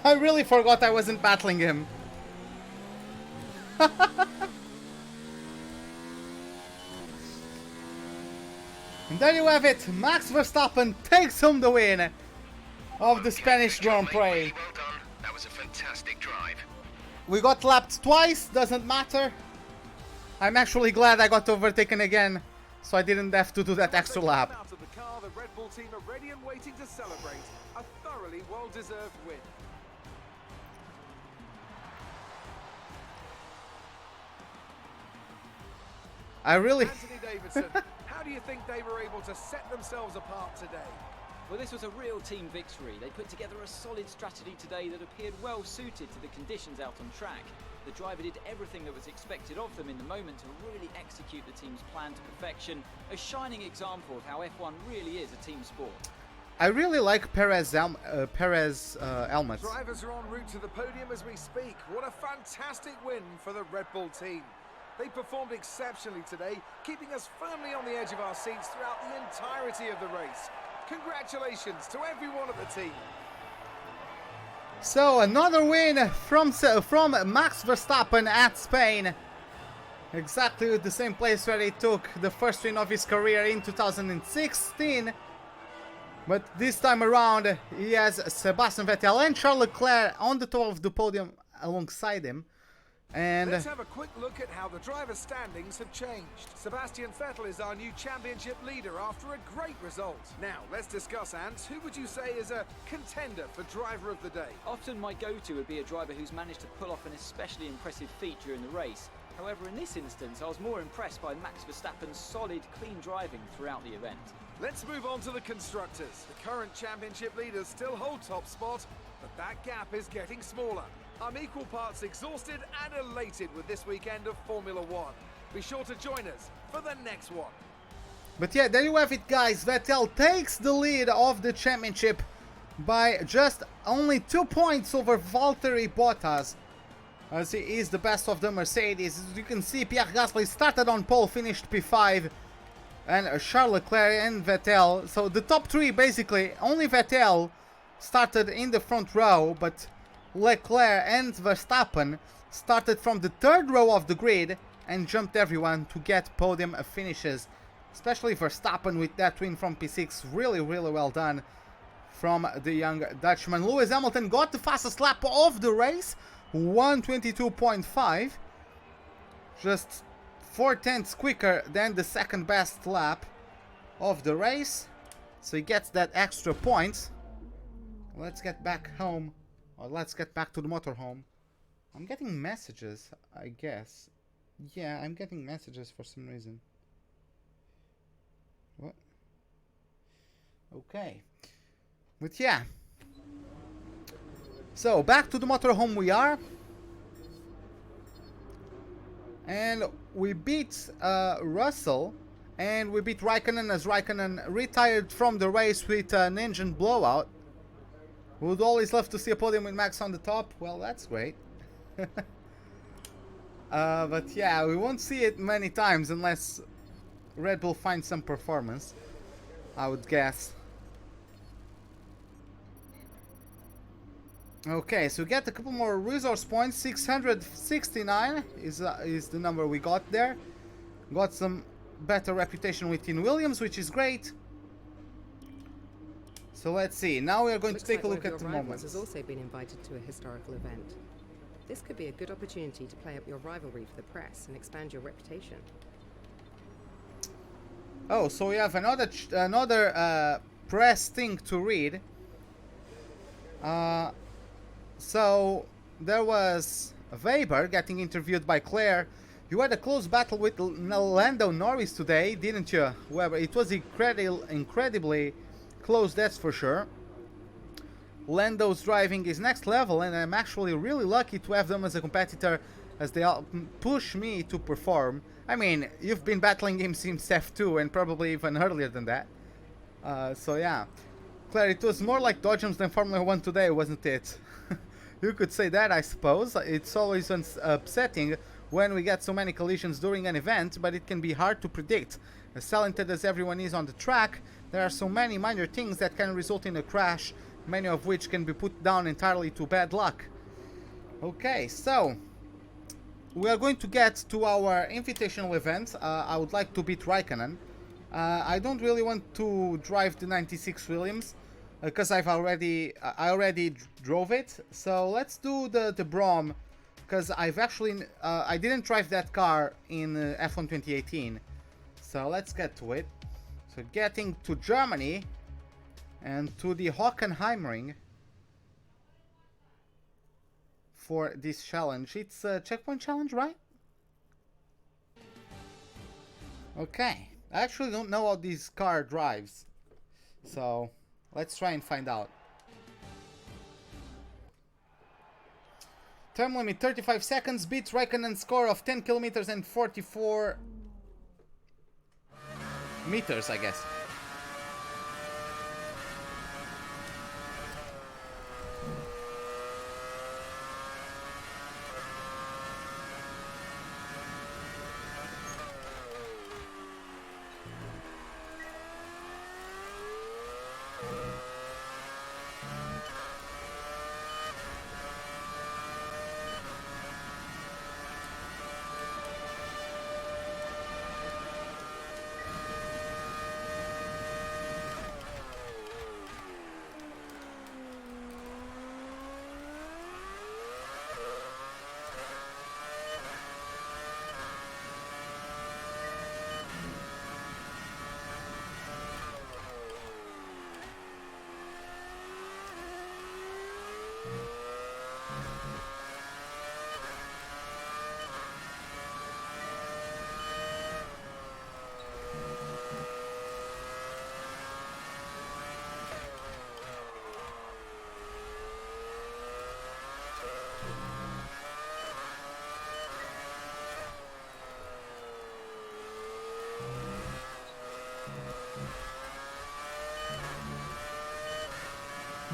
I really forgot I wasn't battling him. And there you have it. Max Verstappen takes home the win of the Spanish Grand Prix.
Really well done. That was a fantastic drive.
We got lapped twice, doesn't matter. I'm actually glad I got overtaken again, so I didn't have to do that extra lap.
Out of the car, the Red Bull team are ready and waiting to celebrate a thoroughly well-deserved win.
I really...
Anthony Davidson, how do you think they were able to set themselves apart today?
Well, this was a real team victory. They put together a solid strategy today that appeared well suited to the conditions out on track. The driver did everything that was expected of them in the moment to really execute the team's plan to perfection. A shining example of how F1 really is a team sport.
I really like Perez helmet.
Drivers are en route to the podium as we speak. What a fantastic win for the Red Bull team. They performed exceptionally today, keeping us firmly on the edge of our seats throughout the entirety of the race. Congratulations to everyone at the team.
So another win from Max Verstappen at Spain. Exactly the same place where he took the first win of his career in 2016. But this time around he has Sebastian Vettel and Charles Leclerc on the top of the podium alongside him. And
let's have a quick look at how the driver's standings have changed. Sebastian Vettel is our new championship leader after a great result. Now, let's discuss, Ants. Who would you say is a contender for driver of the day?
Often my go-to would be a driver who's managed to pull off an especially impressive feat during the race. However, in this instance, I was more impressed by Max Verstappen's solid, clean driving throughout the event.
Let's move on to the constructors. The current championship leaders still hold top spot, but that gap is getting smaller. I'm equal parts exhausted and elated with this weekend of Formula One. Be sure to join us for the next one.
But yeah, there you have it, guys. Vettel takes the lead of the championship by just only 2 points over Valtteri Bottas, as he is the best of the Mercedes. As you can see, Pierre Gasly started on pole, finished P5, and Charles Leclerc and Vettel. So the top 3, basically, only Vettel started in the front row, but Leclerc and Verstappen started from the 3rd row of the grid and jumped everyone to get podium finishes. Especially Verstappen with that win from P6. Really, really well done from the young Dutchman. Lewis Hamilton got the fastest lap of the race, 1:22.5. Just 4/10 quicker than the second best lap of the race. So he gets that extra point. Let's get back home. Or let's get back to the motorhome. I'm getting messages, I guess. Yeah, I'm getting messages for some reason. What? Okay. But yeah. So, back to the motorhome we are. And we beat Russell. And we beat Raikkonen as Raikkonen retired from the race with an engine blowout. Would always love to see a podium with Max on the top. Well, that's great. But yeah, we won't see it many times unless Red Bull finds some performance, I would guess. Okay, so we get a couple more resource points. 669 is the number we got there. Got some better reputation within Williams, which is great. So let's see. Now we are going to take a look at the moments.
Has also been invited to a historical event. This could be a good opportunity to play up your rivalry for the press and expand your reputation.
Oh, so we have another press thing to read. So there was Weber getting interviewed by Claire. You had a close battle with Lando Norris today, didn't you, Weber? It was incredibly close, that's for sure. Lando's driving is next level, and I'm actually really lucky to have them as a competitor, as they all push me to perform. I mean, you've been battling him since F2 and probably even earlier than that. So yeah. Claire, it was more like Dodgems than Formula 1 today, wasn't it? You could say that, I suppose. It's always upsetting when we get so many collisions during an event, but it can be hard to predict. As talented as everyone is on the track, there are so many minor things that can result in a crash, many of which can be put down entirely to bad luck. Okay, so we are going to get to our invitational event. I would like to beat Raikkonen. I don't really want to drive the 96 Williams because I already drove it. So let's do the Brom, because I've actually I didn't drive that car in F1 2018. So let's get to it. So getting to Germany and to the Hockenheimring for this challenge. It's a checkpoint challenge, right? Okay. I actually don't know how this car drives, so let's try and find out. Time limit 35 seconds, beat Raikkonen's score of 10 kilometers and 44 meters, I guess.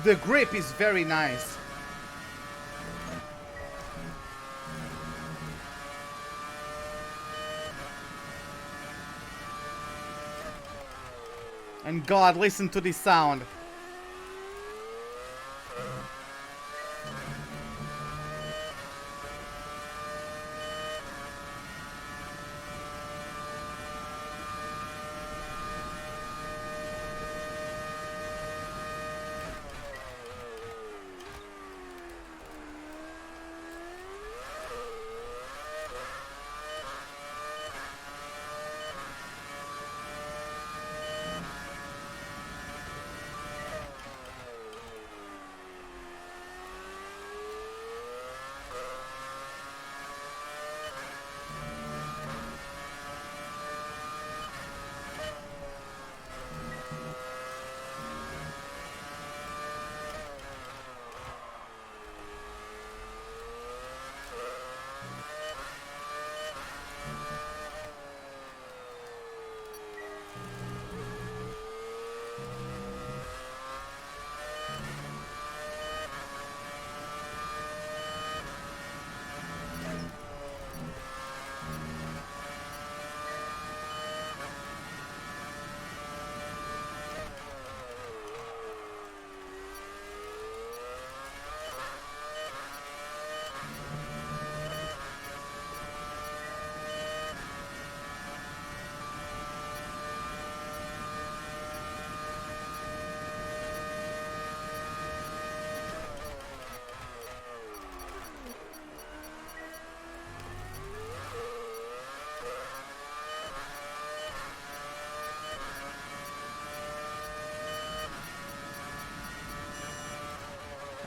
The grip is very nice. And God, listen to this sound.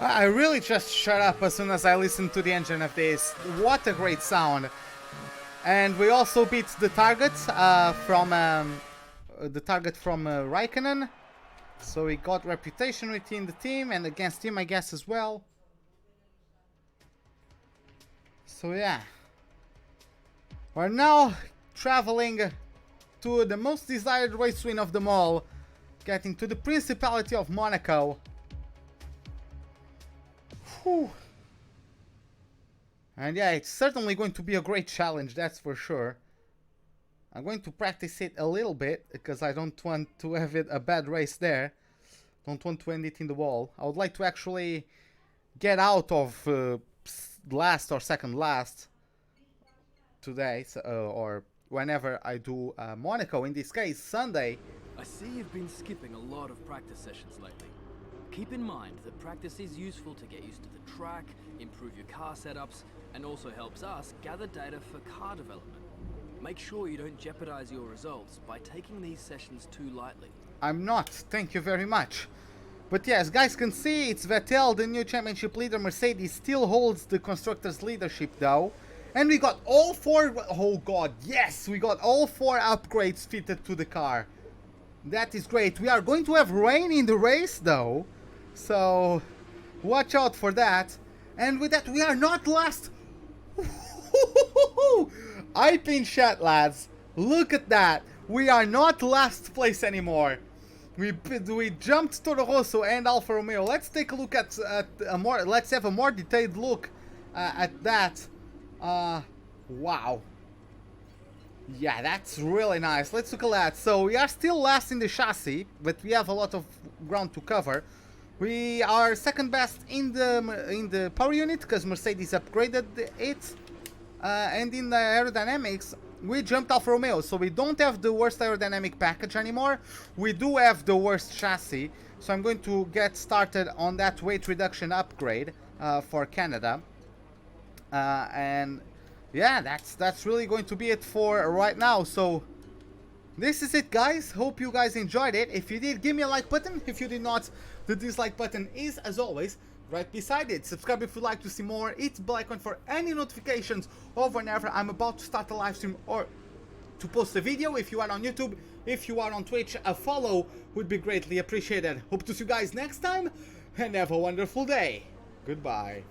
I really just shut up as soon as I listened to the engine of this. What a great sound. And we also beat the target from Raikkonen. So we got reputation within the team and against him, I guess, as well. So yeah. We're now traveling to the most desired race win of them all, getting to the Principality of Monaco. Whew. And yeah, it's certainly going to be a great challenge, that's for sure. I'm going to practice it a little bit because I don't want to have it a bad race there. Don't want to end it in the wall. I would like to actually get out of last or second last today, so, or whenever I do Monaco, in this case Sunday.
I see you've been skipping a lot of practice sessions lately. Keep in mind that practice is useful to get used to the track, improve your car setups, and also helps us gather data for car development. Make sure you don't jeopardize your results by taking these sessions too lightly.
I'm not, thank you very much. But yes, guys can see it's Vettel, the new championship leader. Mercedes still holds the constructors' leadership though. And we got all four, oh god, yes, we got all four upgrades fitted to the car. That is great. We are going to have rain in the race though, so watch out for that. And with that, we are not last. I pin chat, lads. Look at that. We are not last place anymore. We jumped Toro Rosso and Alfa Romeo. Let's take a look at a more. Let's have a more detailed look at that. Wow. Yeah, that's really nice. Let's look at that. So we are still last in the chassis, but we have a lot of ground to cover. We are second best in the power unit because Mercedes upgraded it, and in the aerodynamics we jumped Alfa Romeo. So we don't have the worst aerodynamic package anymore. We do have the worst chassis. So I'm going to get started on that weight reduction upgrade for Canada. And yeah, that's really going to be it for right now. So this is it, guys. Hope you guys enjoyed it. If you did, give me a like button. If you did not, the dislike button is, as always, right beside it. Subscribe if you'd like to see more. Hit the bell icon for any notifications of whenever I'm about to start a live stream or to post a video. If you are on YouTube, if you are on Twitch, a follow would be greatly appreciated. Hope to see you guys next time, and have a wonderful day. Goodbye.